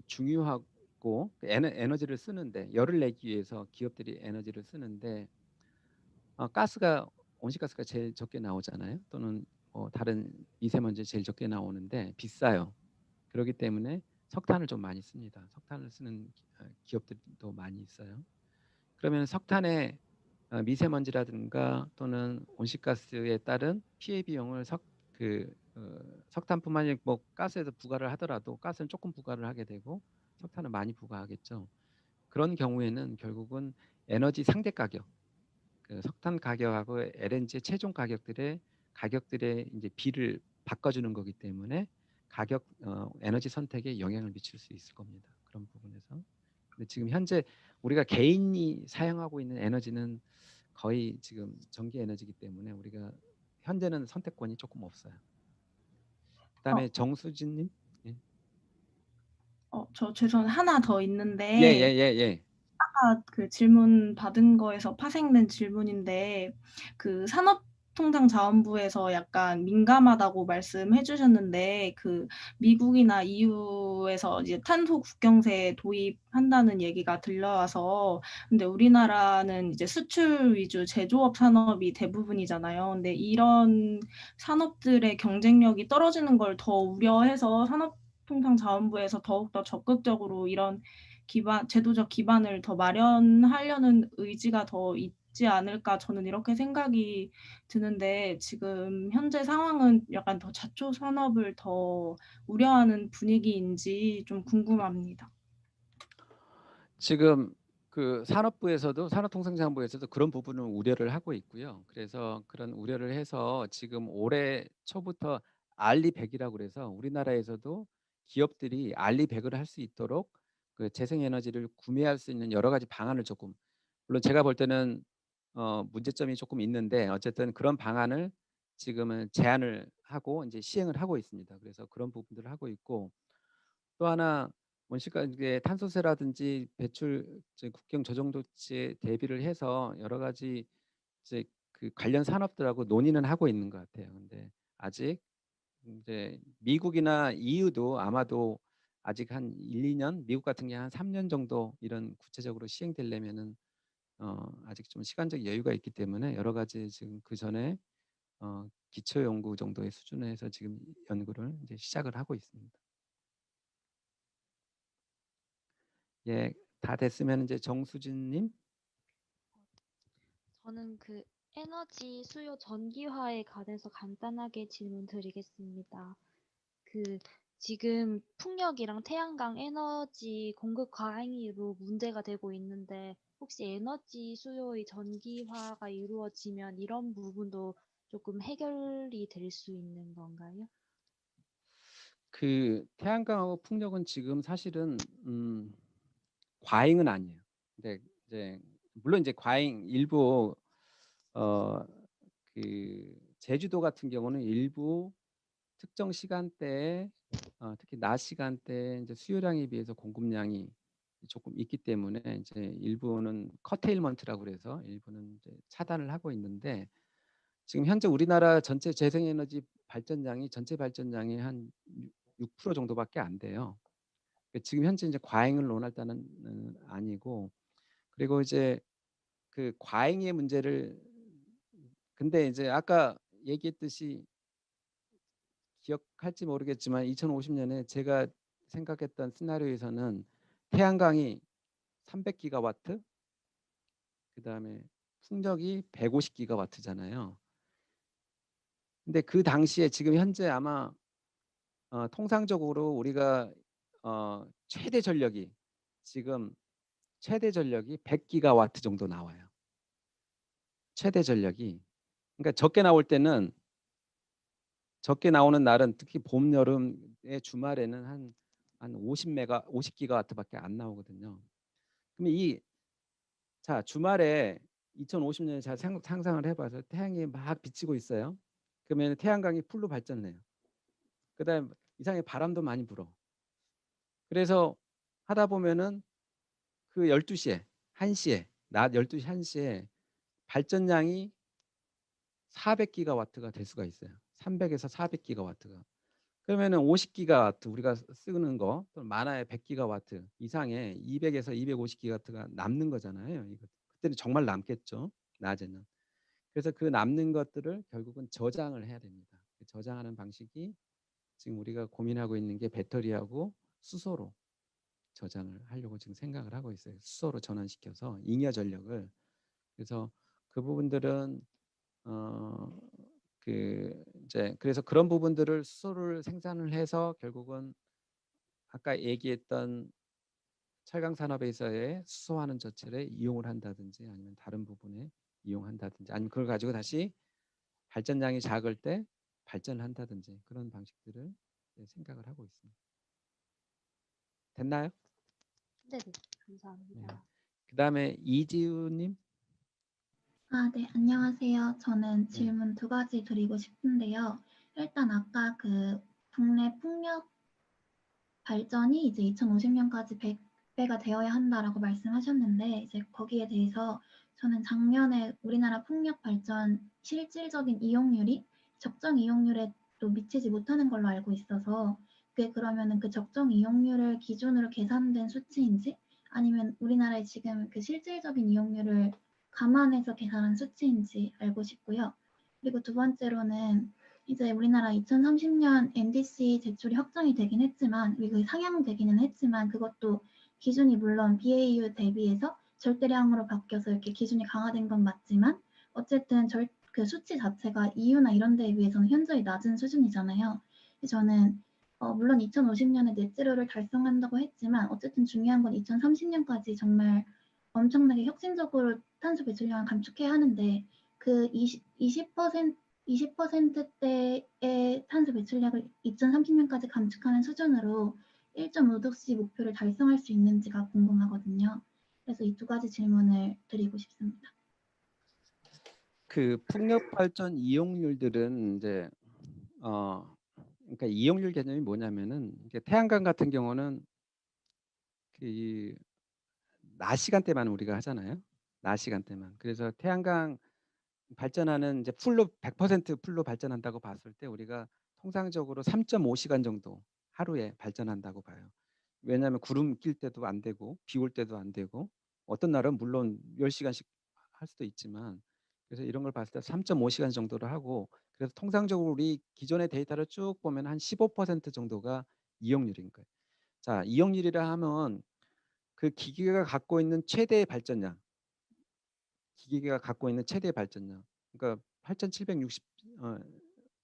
중요하고 에너지를 쓰는데 열을 내기 위해서 기업들이 에너지를 쓰는데 온실가스가 제일 적게 나오잖아요. 또는 다른 미세먼지 제일 적게 나오는데 비싸요. 그렇기 때문에 석탄을 좀 많이 씁니다. 석탄을 쓰는 기업들도 많이 있어요. 그러면 석탄의 미세먼지라든가 또는 온실가스에 따른 피해 비용을 석탄뿐만 아니라 뭐 가스에서 부과를 하더라도 가스는 조금 부과를 하게 되고 석탄은 많이 부과하겠죠. 그런 경우에는 결국은 에너지 상대 가격, 그 석탄 가격하고 LNG 최종 가격들의 이제 비를 바꿔주는 거기 때문에 에너지 선택에 영향을 미칠 수 있을 겁니다. 그런 부분에서. 근데 지금 현재 우리가 개인이 사용하고 있는 에너지는 거의 지금 전기 에너지이기 때문에 우리가 현재는 선택권이 조금 없어요. 그다음에 정수진님. 예. 저 죄송한데 하나 더 있는데 예. 아까 그 질문 받은 거에서 파생된 질문인데 그 산업통상자원부에서 약간 민감하다고 말씀해 주셨는데 그 미국이나 EU에서 이제 탄소 국경세 도입한다는 얘기가 들려와서 근데 우리나라는 이제 수출 위주 제조업 산업이 대부분이잖아요. 근데 이런 산업들의 경쟁력이 떨어지는 걸 더 우려해서 산업통상자원부에서 더욱더 적극적으로 이런 제도적 기반을 더 마련하려는 의지가 더 있지 않을까 저는 이렇게 생각이 드는데 지금 현재 상황은 약간 더 자초 산업을 더 우려하는 분위기인지 좀 궁금합니다. 지금 그 산업통상자원부에서도 그런 부분을 우려를 하고 있고요. 그래서 그런 우려를 해서 지금 올해 초부터 알리100이라고 그래서 우리나라에서도 기업들이 알리100을 할 수 있도록 그 재생에너지를 구매할 수 있는 여러 가지 방안을 조금 물론 제가 볼 때는 문제점이 조금 있는데 어쨌든 그런 방안을 지금은 제안을 하고 이제 시행을 하고 있습니다. 그래서 그런 부분들을 하고 있고 또 하나 온실가스의 탄소세라든지 배출 국경 조정 조치에 대비를 해서 여러 가지 이제 그 관련 산업들하고 논의는 하고 있는 것 같아요. 근데 아직 이제 미국이나 EU도 아마도 아직 한 1, 2년, 미국 같은 게 한 3년 정도 이런 구체적으로 시행되려면은 아직 좀 시간적 여유가 있기 때문에 여러 가지 지금 그 전에 기초 연구 정도의 수준에서 지금 연구를 이제 시작을 하고 있습니다. 예, 다 됐으면 이제 정수진님. 저는 그 에너지 수요 전기화에 관해서 간단하게 질문 드리겠습니다. 그 지금 풍력이랑 태양광 에너지 공급 과잉으로 문제가 되고 있는데 혹시 에너지 수요의 전기화가 이루어지면 이런 부분도 조금 해결이 될 수 있는 건가요? 그 태양광하고 풍력은 지금 사실은 과잉은 아니에요. 근데 이제 물론 이제 과잉 일부 그 제주도 같은 경우는 일부 특정 시간대에 특히 낮 시간대에 이제 수요량에 비해서 공급량이 조금 있기 때문에 이제 일부는 커테일먼트라고 그래서 일부는 이제 차단을 하고 있는데 지금 현재 우리나라 전체 재생에너지 발전량이 전체 발전량이 한 6% 정도밖에 안 돼요. 지금 현재 이제 과잉을 논할 때는 아니고 그리고 이제 그 과잉의 문제를 근데 이제 아까 얘기했듯이 기억할지 모르겠지만 2050년에 제가 생각했던 시나리오에서는 태양광이 300기가와트 그다음에 풍력이 150기가와트잖아요. 근데 그 당시에 지금 현재 아마 통상적으로 우리가 최대 전력이 지금 최대 전력이 100기가와트 정도 나와요. 최대 전력이. 그러니까 적게 나올 때는 적게 나오는 날은 특히 봄, 여름의 주말에는 한 50기가와트밖에 안 나오거든요. 그러면 자 주말에 2050년에 잘 상상을 해봐서 태양이 막 비치고 있어요. 그러면 태양광이 풀로 발전해요. 그다음 이상하게 바람도 많이 불어. 그래서 하다 보면은 그 12시에 1시에 낮 12시 1시에 발전량이 400기가와트가 될 수가 있어요. 300에서 400기가와트가. 그러면은 50기가와트 우리가 쓰는 거 또 많아야 100기가와트 이상의 200에서 250기가와트가 남는 거잖아요. 그때는 정말 남겠죠. 낮에는. 그래서 그 남는 것들을 결국은 저장을 해야 됩니다. 저장하는 방식이 지금 우리가 고민하고 있는 게 배터리하고 수소로 저장을 하려고 지금 생각을 하고 있어요. 수소로 전환시켜서 잉여 전력을. 그래서 그 부분들은 그래서 그런 부분들을 수소를 생산을 해서 결국은 아까 얘기했던 철강 산업에서의 수소화하는 저체를 이용을 한다든지 아니면 다른 부분에 이용한다든지 아니면 그걸 가지고 다시 발전량이 작을 때 발전을 한다든지 그런 방식들을 생각을 하고 있습니다. 됐나요? 네네, 감사합니다. 그다음에 이지우님. 네, 안녕하세요. 저는 네. 질문 두 가지 드리고 싶은데요. 일단 아까 그 국내 풍력 발전이 이제 2050년까지 100배가 되어야 한다라고 말씀하셨는데 이제 거기에 대해서 저는 작년에 우리나라 풍력 발전 실질적인 이용률이 적정 이용률에 또 미치지 못하는 걸로 알고 있어서 그게 그러면은 그 적정 이용률을 기준으로 계산된 수치인지 아니면 우리나라의 지금 그 실질적인 이용률을 감안해서 계산한 수치인지 알고 싶고요. 그리고 두 번째로는 이제 우리나라 2030년 NDC 제출이 확정이 되긴 했지만 그 상향되기는 했지만 그것도 기준이 물론 BAU 대비해서 절대량으로 바뀌어서 이렇게 기준이 강화된 건 맞지만 어쨌든 그 수치 자체가 EU나 이런 데에 비해서는 현저히 낮은 수준이잖아요. 그래서 저는 물론 2050년에 넷제로를 달성한다고 했지만 어쨌든 중요한 건 2030년까지 정말 엄청나게 혁신적으로 탄소 배출량을 감축해야 하는데 그 20%대의 탄소 배출량을 2030년까지 감축하는 수준으로 1.5도씨 목표를 달성할 수 있는지가 궁금하거든요. 그래서 이 두 가지 질문을 드리고 싶습니다. 그 풍력 발전 이용률들은 이제 그러니까 이용률 개념이 뭐냐면은 이게 태양광 같은 경우는 그 낮 시간대만 우리가 하잖아요. 낮 시간대만. 그래서 태양광 발전하는 이제 풀로 100% 풀로 발전한다고 봤을 때 우리가 통상적으로 3.5시간 정도 하루에 발전한다고 봐요. 왜냐하면 구름 낄 때도 안 되고 비 올 때도 안 되고 어떤 날은 물론 10시간씩 할 수도 있지만 그래서 이런 걸 봤을 때 3.5시간 정도로 하고 그래서 통상적으로 우리 기존의 데이터를 쭉 보면 한 15% 정도가 이용률인 거예요. 자, 이용률이라 하면 그 기계가 갖고 있는 최대의 발전량 기계가 갖고 있는 최대 발전량. 그러니까 8,760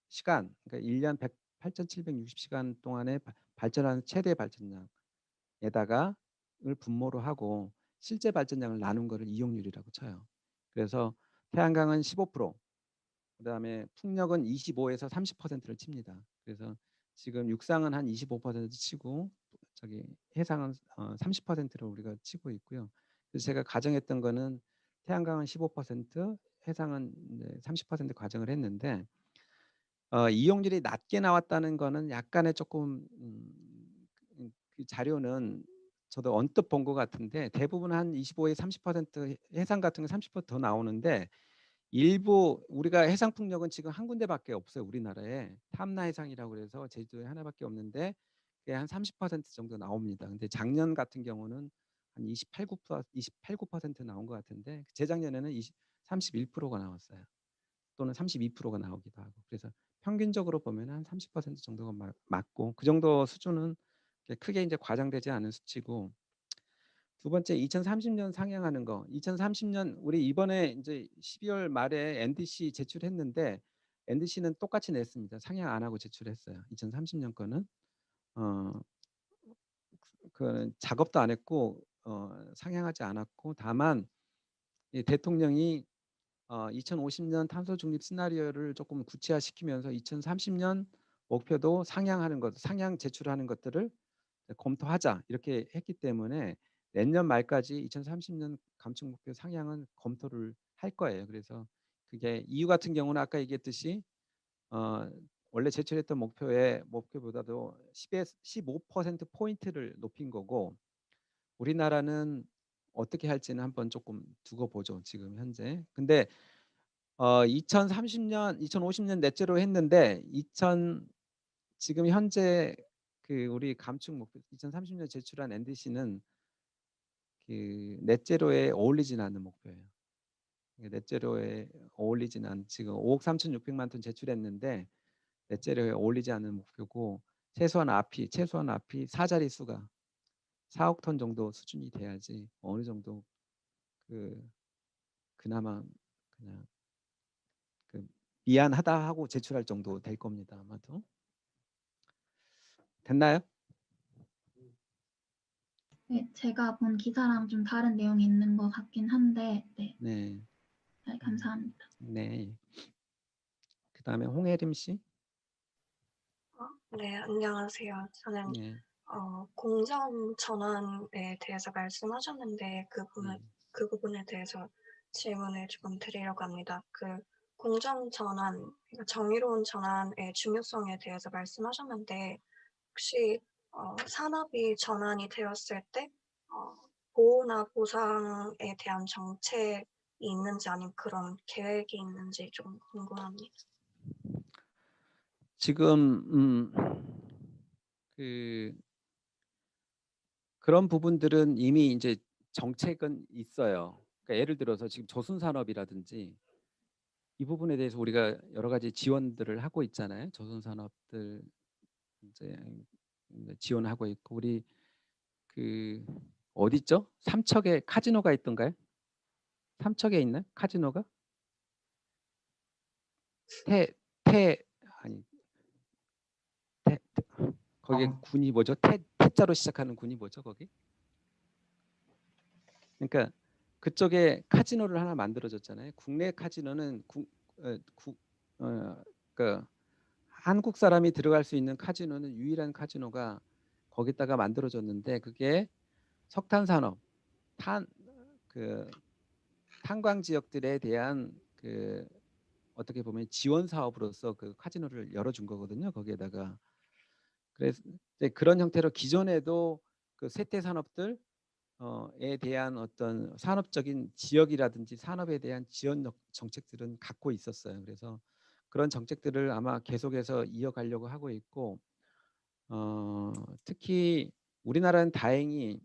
시간, 그러니까 1년 8,760시간 동안에 발전하는 최대 발전량에다가 을 분모로 하고 실제 발전량을 나눈 거를 이용률이라고 쳐요. 그래서 태양광은 15%, 그다음에 풍력은 25에서 30%를 칩니다. 그래서 지금 육상은 한 25% 치고 저기 해상은 30%를 우리가 치고 있고요. 그래서 제가 가정했던 거는 태양광은 15%, 해상은 30% 가정을 했는데 이용률이 낮게 나왔다는 거는 약간의 조금 그 자료는 저도 언뜻 본 것 같은데 대부분 한 25에서 30% 해상 같은 거 30%더 나오는데 일부 우리가 해상 풍력은 지금 한 군데밖에 없어요. 우리나라에 탐나 해상이라고 그래서 제주도에 하나밖에 없는데 그게 한 30% 정도 나옵니다. 근데 작년 같은 경우는 한 28% 나온 것 같은데 재작년에는 31%가 나왔어요. 또는 32%가 나오기도 하고 그래서 평균적으로 보면 한 30% 정도가 맞고 그 정도 수준은 크게 이제 과장되지 않은 수치고 두 번째 2030년 상향하는 거. 2030년 우리 이번에 이제 12월 말에 NDC 제출했는데 NDC는 똑같이 냈습니다. 상향 안 하고 제출했어요. 2030년 거는 그 작업도 안 했고 상향하지 않았고 다만 이 대통령이 2050년 탄소 중립 시나리오를 조금 구체화시키면서 2030년 목표도 상향하는 것, 상향 제출하는 것들을 검토하자 이렇게 했기 때문에 내년 말까지 2030년 감축 목표 상향은 검토를 할 거예요. 그래서 그게 EU 같은 경우는 아까 얘기했듯이 원래 제출했던 목표보다도 10에서 15% 포인트를 높인 거고 우리나라는 어떻게 할지는 한번 조금 두고 보죠. 지금 현재. 근데 2030년, 2050년 넷제로 했는데 지금 현재 그 우리 감축 목표 2030년 제출한 NDC는 그 넷제로에 어울리지는 않는 목표예요. 넷제로에 어울리지는 않은 지금 5억 3,600만 톤 제출했는데 넷제로에 어울리지 않는 목표고 최소한 앞이 4자리 수가 4억 톤 정도 수준이 돼야지 어느 정도 그나마 그냥 그 미안하다 하고 제출할 정도 될 겁니다. 아마도. 됐나요? 네, 제가 본 기사랑 좀 다른 내용이 있는 것 같긴 한데 네, 네. 네 감사합니다. 네. 그다음에 홍혜림 씨. 네, 안녕하세요. 저는 네. 공정 전환에 대해서 말씀하셨는데 그 부분에 대해서 질문을 조금 드리려고 합니다. 그 공정 전환, 그러니까 정의로운 전환의 중요성에 대해서 말씀하셨는데 혹시 산업이 전환이 되었을 때 보호나 보상에 대한 정책이 있는지 아니면 그런 계획이 있는지 좀 궁금합니다. 지금 그런 부분들은 이미 이제 정책은 있어요. 그러니까 예를 들어서 지금 조선산업이라든지 이 부분에 대해서 우리가 여러 가지 지원들을 하고 있잖아요. 조선산업들 이제 지원하고 있고 우리 어디 있죠? 삼척에 카지노가 있던가요? 삼척에 있나요? 카지노가? 아니 거기 군이 뭐죠? 태자로 시작하는 군이 뭐죠? 거기? 그러니까 그쪽에 카지노를 하나 만들어줬잖아요. 국내 카지노는 그러니까 한국 사람이 들어갈 수 있는 카지노는 유일한 카지노가 거기다가 만들어줬는데 그게 석탄 산업, 탄광 지역들에 대한 어떻게 보면 지원 사업으로서 그 카지노를 열어준 거거든요. 거기에다가 그래서 이제 그런 형태로 기존에도 그 쇠퇴 산업들 에 대한 어떤 산업적인 지역이라든지 산업에 대한 지원 정책들은 갖고 있었어요. 그래서 그런 정책들을 아마 계속해서 이어가려고 하고 있고 특히 우리나라는 다행히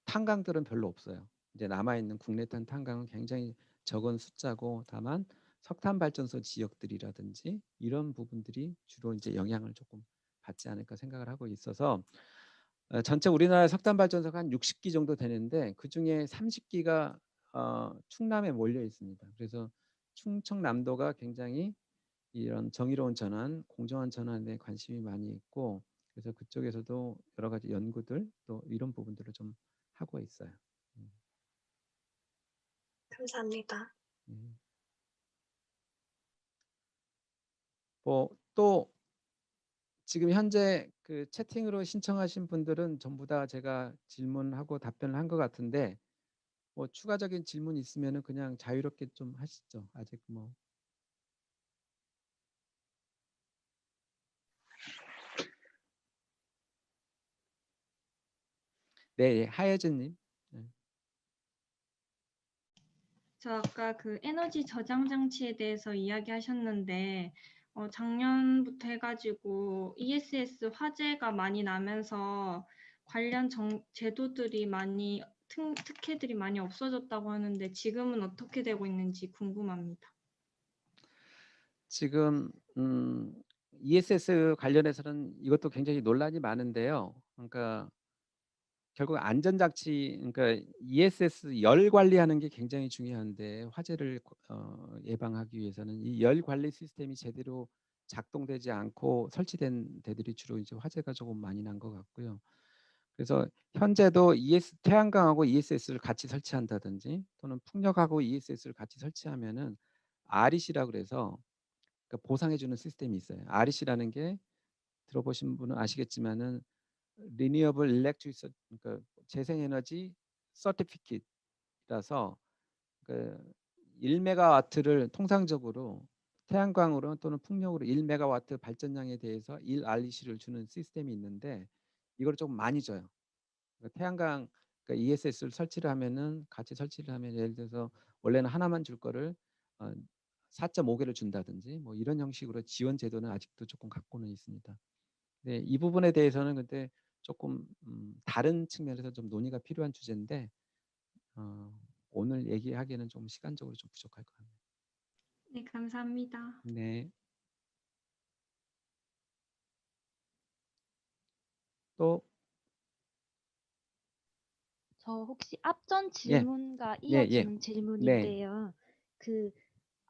탄광들은 별로 없어요. 이제 남아있는 국내산 탄광은 굉장히 적은 숫자고 다만 석탄 발전소 지역들이라든지 이런 부분들이 주로 이제 영향을 조금 받지 않을까 생각을 하고 있어서 전체 우리나라 석탄 발전소가 한 60기 정도 되는데 그 중에 30기가 충남에 몰려 있습니다. 그래서 충청남도가 굉장히 이런 정의로운 전환, 공정한 전환에 관심이 많이 있고 그래서 그쪽에서도 여러 가지 연구들 또 이런 부분들을 좀 하고 있어요. 감사합니다. 또 지금 현재 그 채팅으로 신청하신 분들은 전부 다 제가 질문하고 답변을 한 것 같은데 뭐 추가적인 질문 있으면은 그냥 자유롭게 좀 하시죠. 아직 뭐 네, 하예진님. 네. 저 아까 그 에너지 저장 장치에 대해서 이야기하셨는데 작년부터 해가지고 ESS 화재가 많이 나면서 관련 제도들이 많이 특혜들이 많이 없어졌다고 하는데 지금은 어떻게 되고 있는지 궁금합니다. 지금 ESS 관련해서는 이것도 굉장히 논란이 많은데요. 그러니까 결국 안전장치, 그러니까 ESS 열 관리하는 게 굉장히 중요한데 화재를 예방하기 위해서는 이 열 관리 시스템이 제대로 작동되지 않고 설치된 데들이 주로 이제 화재가 조금 많이 난 것 같고요. 그래서 현재도 태양광하고 ESS를 같이 설치한다든지 또는 풍력하고 ESS를 같이 설치하면은 REC라고 그래서 그러니까 보상해주는 시스템이 있어요. REC라는 게 들어보신 분은 아시겠지만은 Renewable Electric 그러니까 재생에너지 서티피킷이라서 그 1메가와트를 통상적으로 태양광으로 또는 풍력으로 1메가와트 발전량에 대해서 1REC를 주는 시스템이 있는데 이걸 조금 많이 줘요. 그러니까 태양광 그러니까 ESS를 설치를 하면은 같이 설치를 하면 예를 들어서 원래는 하나만 줄 거를 4.5개를 준다든지 뭐 이런 형식으로 지원 제도는 아직도 조금 갖고는 있습니다. 네, 이 부분에 대해서는 근데 조금 다른 측면에서 좀 논의가 필요한 주제인데 오늘 얘기하기에는 좀 시간적으로 좀 부족할 것 같네요. 네, 감사합니다. 네. 또 저 혹시 앞전 예, 질문과 예, 예. 이어지는 네. 질문인데요.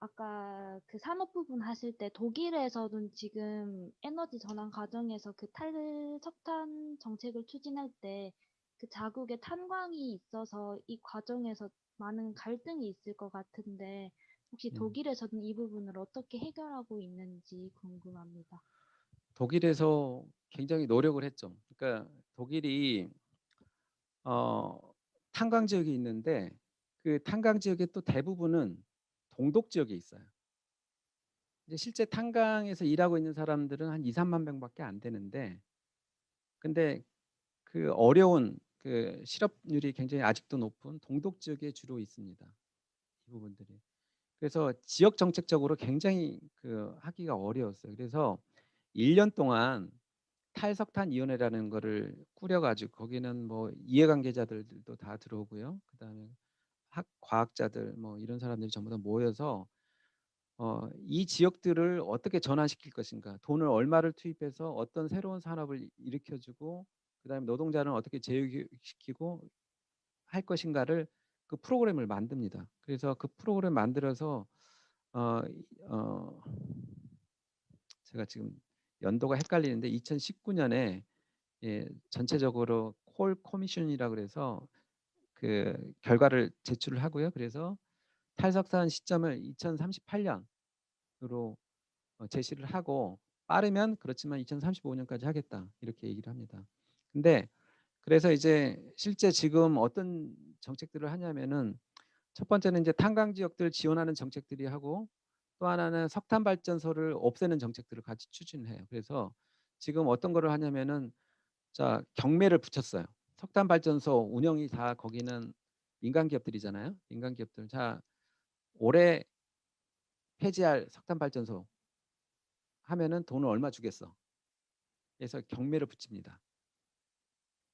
아까 그 산업 부분 하실 때 독일에서는 지금 에너지 전환 과정에서 그 탈석탄 정책을 추진할 때 그 자국에 탄광이 있어서 이 과정에서 많은 갈등이 있을 것 같은데 혹시 독일에서는 이 부분을 어떻게 해결하고 있는지 궁금합니다. 독일에서 굉장히 노력을 했죠. 그러니까 독일이 탄광 지역이 있는데 그 탄광 지역의 또 대부분은 동독 지역에 있어요. 이제 실제 탄광에서 일하고 있는 사람들은 한 2, 3만 명밖에 안 되는데 근데 그 어려운 그 실업률이 굉장히 아직도 높은 동독 지역에 주로 있습니다. 이 부분들이. 그래서 지역 정책적으로 굉장히 그 하기가 어려웠어요. 그래서 1년 동안 탈석탄위원회라는 거를 꾸려가지고 거기는 뭐 이해관계자들도 다 들어오고요. 그다음에 과학자들 뭐 이런 사람들이 전부 다 모여서 이 지역들을 어떻게 전환시킬 것인가, 돈을 얼마를 투입해서 어떤 새로운 산업을 일으켜주고 그다음에 노동자는 어떻게 재교육시키고 할 것인가를 그 프로그램을 만듭니다. 그래서 그 프로그램 만들어서 어, 어, 제가 지금 연도가 헷갈리는데 2019년에 예, 전체적으로 콜 커미션이라고 그래서 그 결과를 제출을 하고요. 그래서 탈석탄 시점을 2038년으로 제시를 하고 빠르면 그렇지만 2035년까지 하겠다 이렇게 얘기를 합니다. 근데 그래서 이제 실제 지금 어떤 정책들을 하냐면은 첫 번째는 이제 탄광 지역들 지원하는 정책들이 하고 또 하나는 석탄 발전소를 없애는 정책들을 같이 추진해요. 그래서 지금 어떤 거를 하냐면은 자 경매를 붙였어요. 석탄 발전소 운영이 다 거기는 민간 기업들이잖아요. 민간 기업들. 자 올해 폐지할 석탄 발전소 하면은 돈을 얼마 주겠어. 그래서 경매를 붙입니다.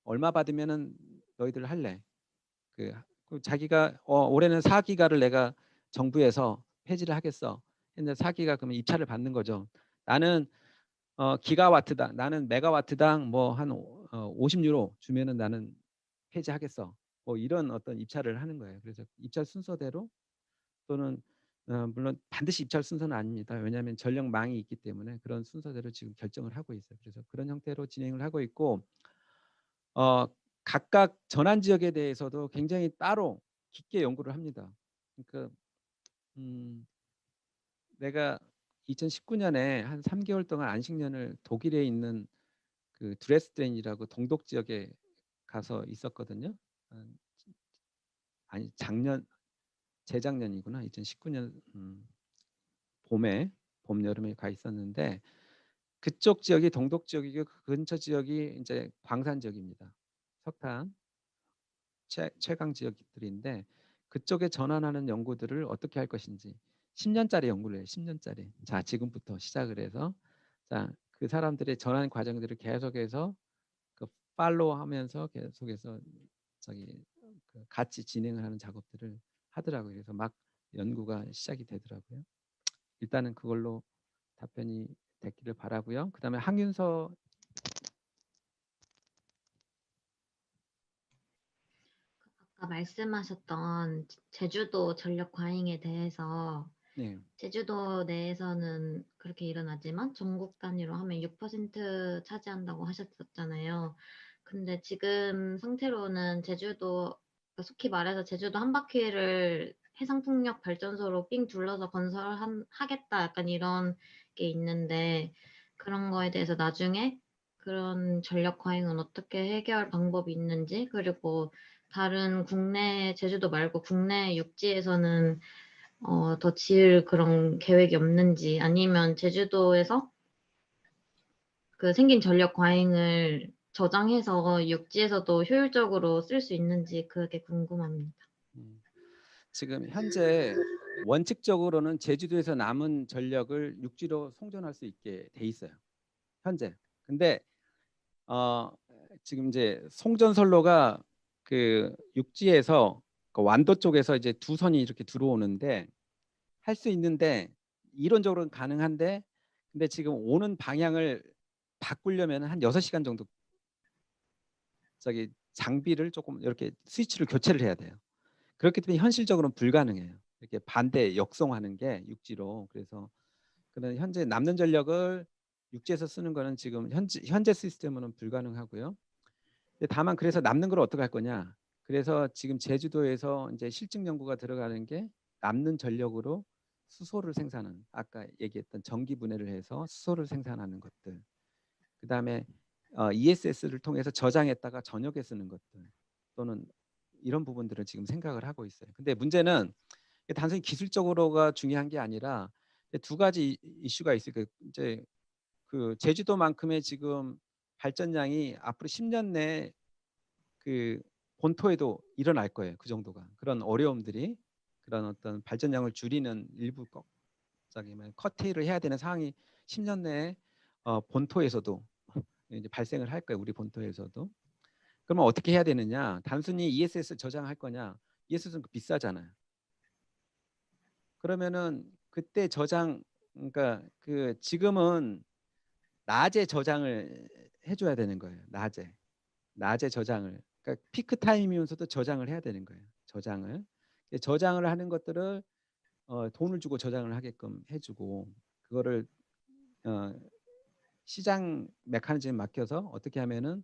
얼마 받으면은 너희들 할래. 그 자기가 올해는 4기가를 내가 정부에서 폐지를 하겠어. 근데 4기가 그러면 입찰을 받는 거죠. 나는 기가와트당, 나는 메가와트당 뭐 한 50유로 주면은 나는 폐지하겠어. 뭐 이런 어떤 입찰을 하는 거예요. 그래서 입찰 순서대로 또는 물론 반드시 입찰 순서는 아닙니다. 왜냐하면 전력망이 있기 때문에 그런 순서대로 지금 결정을 하고 있어요. 그래서 그런 형태로 진행을 하고 있고 각각 전환 지역에 대해서도 굉장히 따로 깊게 연구를 합니다. 그러니까 내가 2019년에 한 3개월 동안 안식년을 독일에 있는 그 드레스덴이라고 동독 지역에 가서 있었거든요. 아니 재작년이구나. 2019년 봄 여름에 가 있었는데 그쪽 지역이 동독 지역이고 그 근처 지역이 이제 광산 지역입니다. 석탄 최강 지역들인데 그쪽에 전환하는 연구들을 어떻게 할 것인지 10년짜리 연구를 해요. 10년짜리. 자 지금부터 시작을 해서 자 그 사람들의 전환 과정들을 계속해서 그 팔로우하면서 계속해서 그 같이 진행을 하는 작업들을 하더라고요. 그래서 막 연구가 시작이 되더라고요. 일단은 그걸로 답변이 됐기를 바라고요. 그다음에 항윤서 아까 말씀하셨던 제주도 전력 과잉에 대해서 네. 제주도 내에서는 그렇게 일어나지만 전국 단위로 하면 6% 차지한다고 하셨었잖아요. 근데 지금 상태로는 제주도, 속히 말해서 제주도 한 바퀴를 해상풍력 발전소로 삥 둘러서 건설하겠다 약간 이런 게 있는데 그런 거에 대해서 나중에 그런 전력 과잉은 어떻게 해결 방법이 있는지, 그리고 다른 국내, 제주도 말고 국내 육지에서는 더 지을 그런 계획이 없는지, 아니면 제주도에서 그 생긴 전력 과잉을 저장해서 육지에서도 효율적으로 쓸 수 있는지 그게 궁금합니다. 지금 현재 원칙적으로는 제주도에서 남은 전력을 육지로 송전할 수 있게 돼 있어요. 현재. 근데 지금 이제 송전선로가 그 육지에서 그 완도 쪽에서 이제 두 선이 이렇게 들어오는데 할 수 있는데 이론적으로는 가능한데 근데 지금 오는 방향을 바꾸려면 한 6시간 정도 장비를 조금 이렇게 스위치를 교체를 해야 돼요. 그렇기 때문에 현실적으로는 불가능해요. 이렇게 반대 역송하는 게 육지로. 그래서 그런 현재 남는 전력을 육지에서 쓰는 거는 지금 현재 시스템으로는 불가능하고요. 다만 그래서 남는 걸 어떻게 할 거냐. 그래서 지금 제주도에서 이제 실증 연구가 들어가는 게 남는 전력으로 수소를 생산하는, 아까 얘기했던 전기 분해를 해서 수소를 생산하는 것들. 그다음에 ESS를 통해서 저장했다가 저녁에 쓰는 것들 또는 이런 부분들을 지금 생각을 하고 있어요. 근데 문제는 단순히 기술적으로가 중요한 게 아니라 두 가지 이슈가 있어요. 이제 그 제주도만큼의 지금 발전량이 앞으로 10년 내에 그 본토에도 일어날 거예요. 그 정도가. 그런 어려움들이 그런 어떤 발전량을 줄이는 일부 갑자기 커테일을 해야 되는 상황이 10년 내에 본토에서도 이제 발생을 할 거예요. 우리 본토에서도. 그러면 어떻게 해야 되느냐? 단순히 ESS 저장할 거냐? ESS는 비싸잖아요. 그러면은 그때 저장, 그러니까 그 지금은 낮에 저장을 해줘야 되는 거예요. 낮에 저장을. 그러니까 피크 타임이면서도 저장을 해야 되는 거예요. 저장을 하는 것들을 돈을 주고 저장을 하게끔 해주고, 그거를 시장 메커니즘에 맡겨서 어떻게 하면은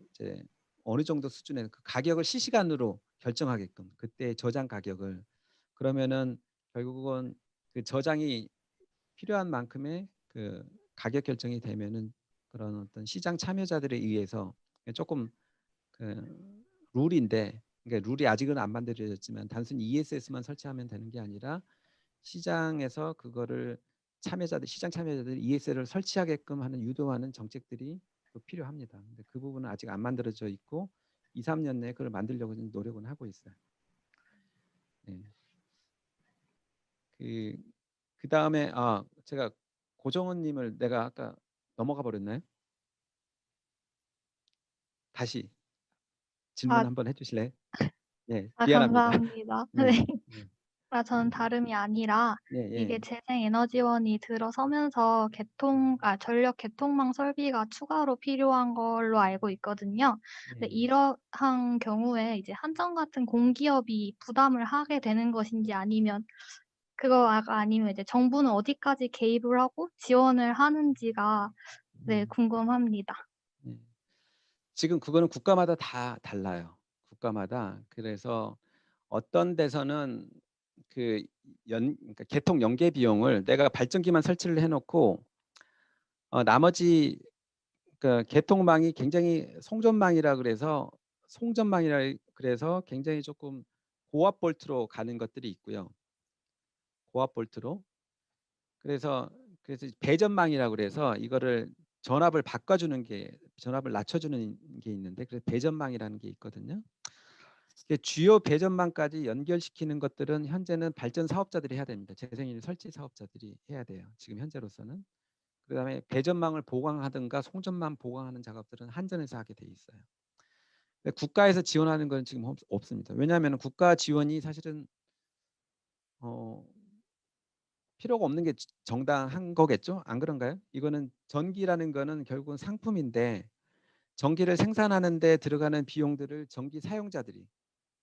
이제 어느 정도 수준의 그 가격을 실시간으로 결정하게끔, 그때 저장 가격을. 그러면은 결국은 그 저장이 필요한 만큼의 그 가격 결정이 되면은 그런 어떤 시장 참여자들에 의해서 조금 그 룰인데, 그러니까 룰이 아직은 안 만들어졌지만 단순히 ESS만 설치하면 되는 게 아니라 시장에서 그거를 시장 참여자들이 ESS를 설치하게끔 하는 유도하는 정책들이 또 필요합니다. 근데 그 부분은 아직 안 만들어져 있고 2, 3년 내에 그걸 만들려고 노력은 하고 있어요. 네. 그 다음에 제가 고정원님을 내가 아까 넘어가 버렸나요? 다시 질문 한번 해주실래요? 네, 미안합니다. 감사합니다. 네, 네. 네, 저는 다름이 아니라 네, 이게 예. 재생에너지원이 들어서면서 전력 개통망 설비가 추가로 필요한 걸로 알고 있거든요. 근데 네. 이러한 경우에 이제 한전 같은 공기업이 부담을 하게 되는 것인지 아니면 아니면 이제 정부는 어디까지 개입을 하고 지원을 하는지가 네, 궁금합니다. 네. 지금 그거는 국가마다 다 달라요. 국가마다. 그래서 어떤 데서는 그러니까 개통 연계 비용을 내가 발전기만 설치를 해놓고 나머지 그 개통망이 굉장히 송전망이라 그래서 굉장히 조금 고압 볼트로 가는 것들이 있고요. 고압 볼트로. 그래서 배전망이라 그래서 이거를 전압을 낮춰주는 게 있는데, 그래서 배전망이라는 게 있거든요. 주요 배전망까지 연결시키는 것들은 현재는 발전 사업자들이 해야 됩니다. 재생에너지 설치 사업자들이 해야 돼요. 지금 현재로서는. 그다음에 배전망을 보강하든가 송전망 보강하는 작업들은 한전에서 하게 돼 있어요. 근데 국가에서 지원하는 건 지금 없습니다. 왜냐하면 국가 지원이 사실은 필요가 없는 게 정당한 거겠죠? 안 그런가요? 이거는 전기라는 거는 결국은 상품인데, 전기를 생산하는 데 들어가는 비용들을 전기 사용자들이,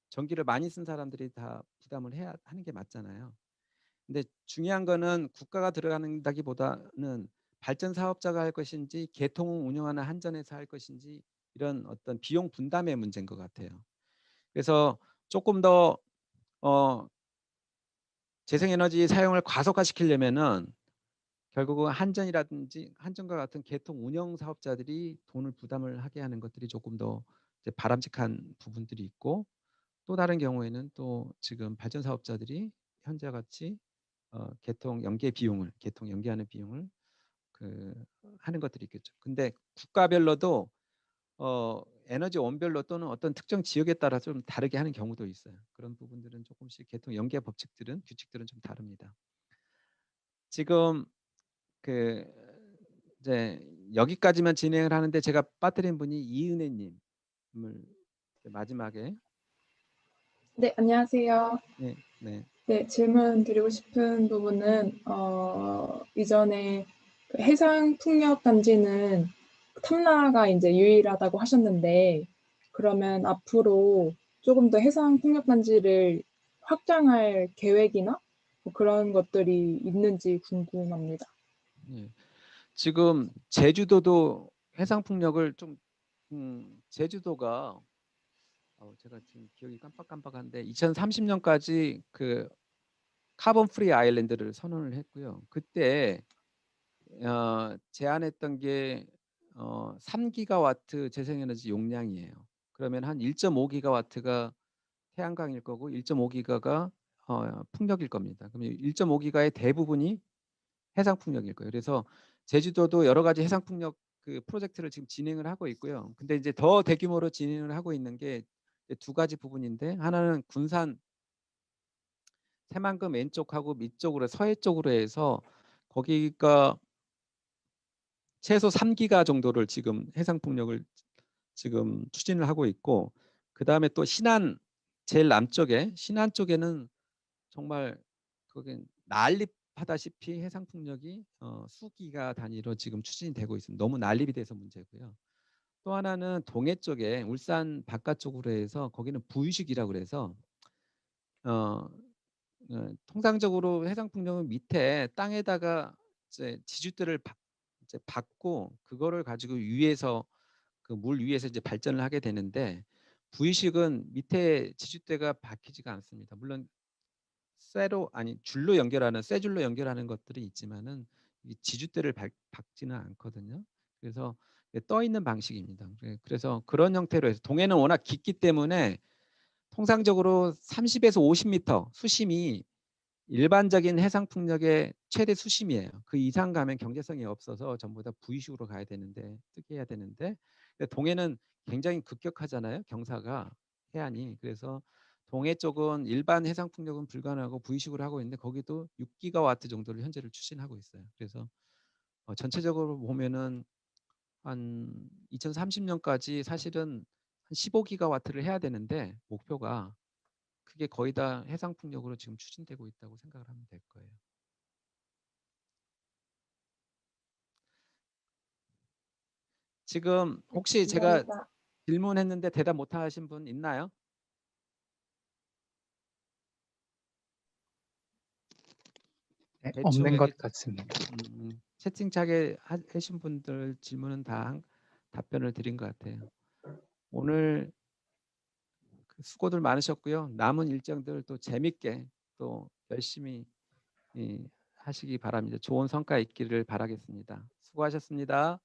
전기를 많이 쓴 사람들이 다 부담을 해야 하는 게 맞잖아요. 근데 중요한 거는 국가가 들어가는다기보다는 발전 사업자가 할 것인지 개통 운영하는 한전에서 할 것인지, 이런 어떤 비용 분담의 문제인 것 같아요. 그래서 조금 더 재생에너지 사용을 과속화시키려면은 결국은 한전과 같은 개통 운영 사업자들이 돈을 부담을 하게 하는 것들이 조금 더 이제 바람직한 부분들이 있고, 또 다른 경우에는 또 지금 발전 사업자들이 현재와 같이 개통 연계하는 비용을 하는 것들이 있겠죠. 근데 국가별로도 에너지 원별로 또는 어떤 특정 지역에 따라 좀 다르게 하는 경우도 있어요. 그런 부분들은 조금씩 개통 연계 규칙들은 좀 다릅니다. 지금 이제 여기까지만 진행을 하는데, 제가 빠뜨린 분이 이은혜님을 마지막에. 네, 안녕하세요. 네, 네. 네, 질문 드리고 싶은 부분은 이전에 그 해상풍력단지는 탐라가 이제 유일하다고 하셨는데, 그러면 앞으로 조금 더 해상풍력단지를 확장할 계획이나 뭐 그런 것들이 있는지 궁금합니다. 네. 지금 제주도도 해상풍력을 좀 제주도가 제가 지금 기억이 깜빡깜빡한데 2030년까지 그 카본 프리 아일랜드를 선언을 했고요. 그때 제안했던 게 3기가와트 재생에너지 용량이에요. 그러면 한 1.5기가와트가 태양광일 거고 1.5기가가 풍력일 겁니다. 그러면 1.5기가의 대부분이 해상풍력일 거예요. 그래서 제주도도 여러 가지 해상풍력 그 프로젝트를 지금 진행을 하고 있고요. 근데 이제 더 대규모로 진행을 하고 있는 게 두 가지 부분인데, 하나는 군산 새만금 왼쪽하고 밑쪽으로 서해 쪽으로 해서 거기가 최소 3기가 정도를 지금 해상 풍력을 지금 추진을 하고 있고, 그 다음에 또 신안 제일 남쪽에 신안 쪽에는 정말 거기 난립하다시피 해상 풍력이 수기가 단위로 지금 추진이 되고 있습니다. 너무 난립이 돼서 문제고요. 또 하나는 동해 쪽에 울산 바깥쪽으로 해서 거기는 부유식이라고 그래서 통상적으로 해상 풍력은 밑에 땅에다가 이제 지주대를 이제 받고 그거를 가지고 위에서 그 물 위에서 이제 발전을 하게 되는데, 부유식은 밑에 지주대가 박히지가 않습니다. 물론 줄로 연결하는 쇠줄로 연결하는 것들이 있지만은 이 지주대를 박지는 않거든요. 그래서 떠 있는 방식입니다. 그래서 그런 형태로 해서 동해는 워낙 깊기 때문에 통상적으로 30에서 50m 수심이 일반적인 해상 풍력의 최대 수심이에요. 그 이상 가면 경제성이 없어서 전부 다 부유식으로 가야 되는데, 뜨게 해야 되는데, 동해는 굉장히 급격하잖아요. 경사가 해안이. 그래서 동해 쪽은 일반 해상 풍력은 불가능하고 부유식으로 하고 있는데 거기도 6기가와트 정도를 현재를 추진하고 있어요. 그래서 전체적으로 보면은 한 2030년까지 사실은 한 15기가와트를 해야 되는데 목표가 그게 거의 다 해상 풍력으로 지금 추진되고 있다고 생각을 하면 될 거예요. 지금 혹시 제가 감사합니다. 질문했는데 대답 못 하신 분 있나요? 네, 대충 없는 여기 것 같습니다. 채팅창에 하신 분들 질문은 다 답변을 드린 것 같아요. 오늘 수고들 많으셨고요. 남은 일정들 또 재밌게 또 열심히 하시기 바랍니다. 좋은 성과 있기를 바라겠습니다. 수고하셨습니다.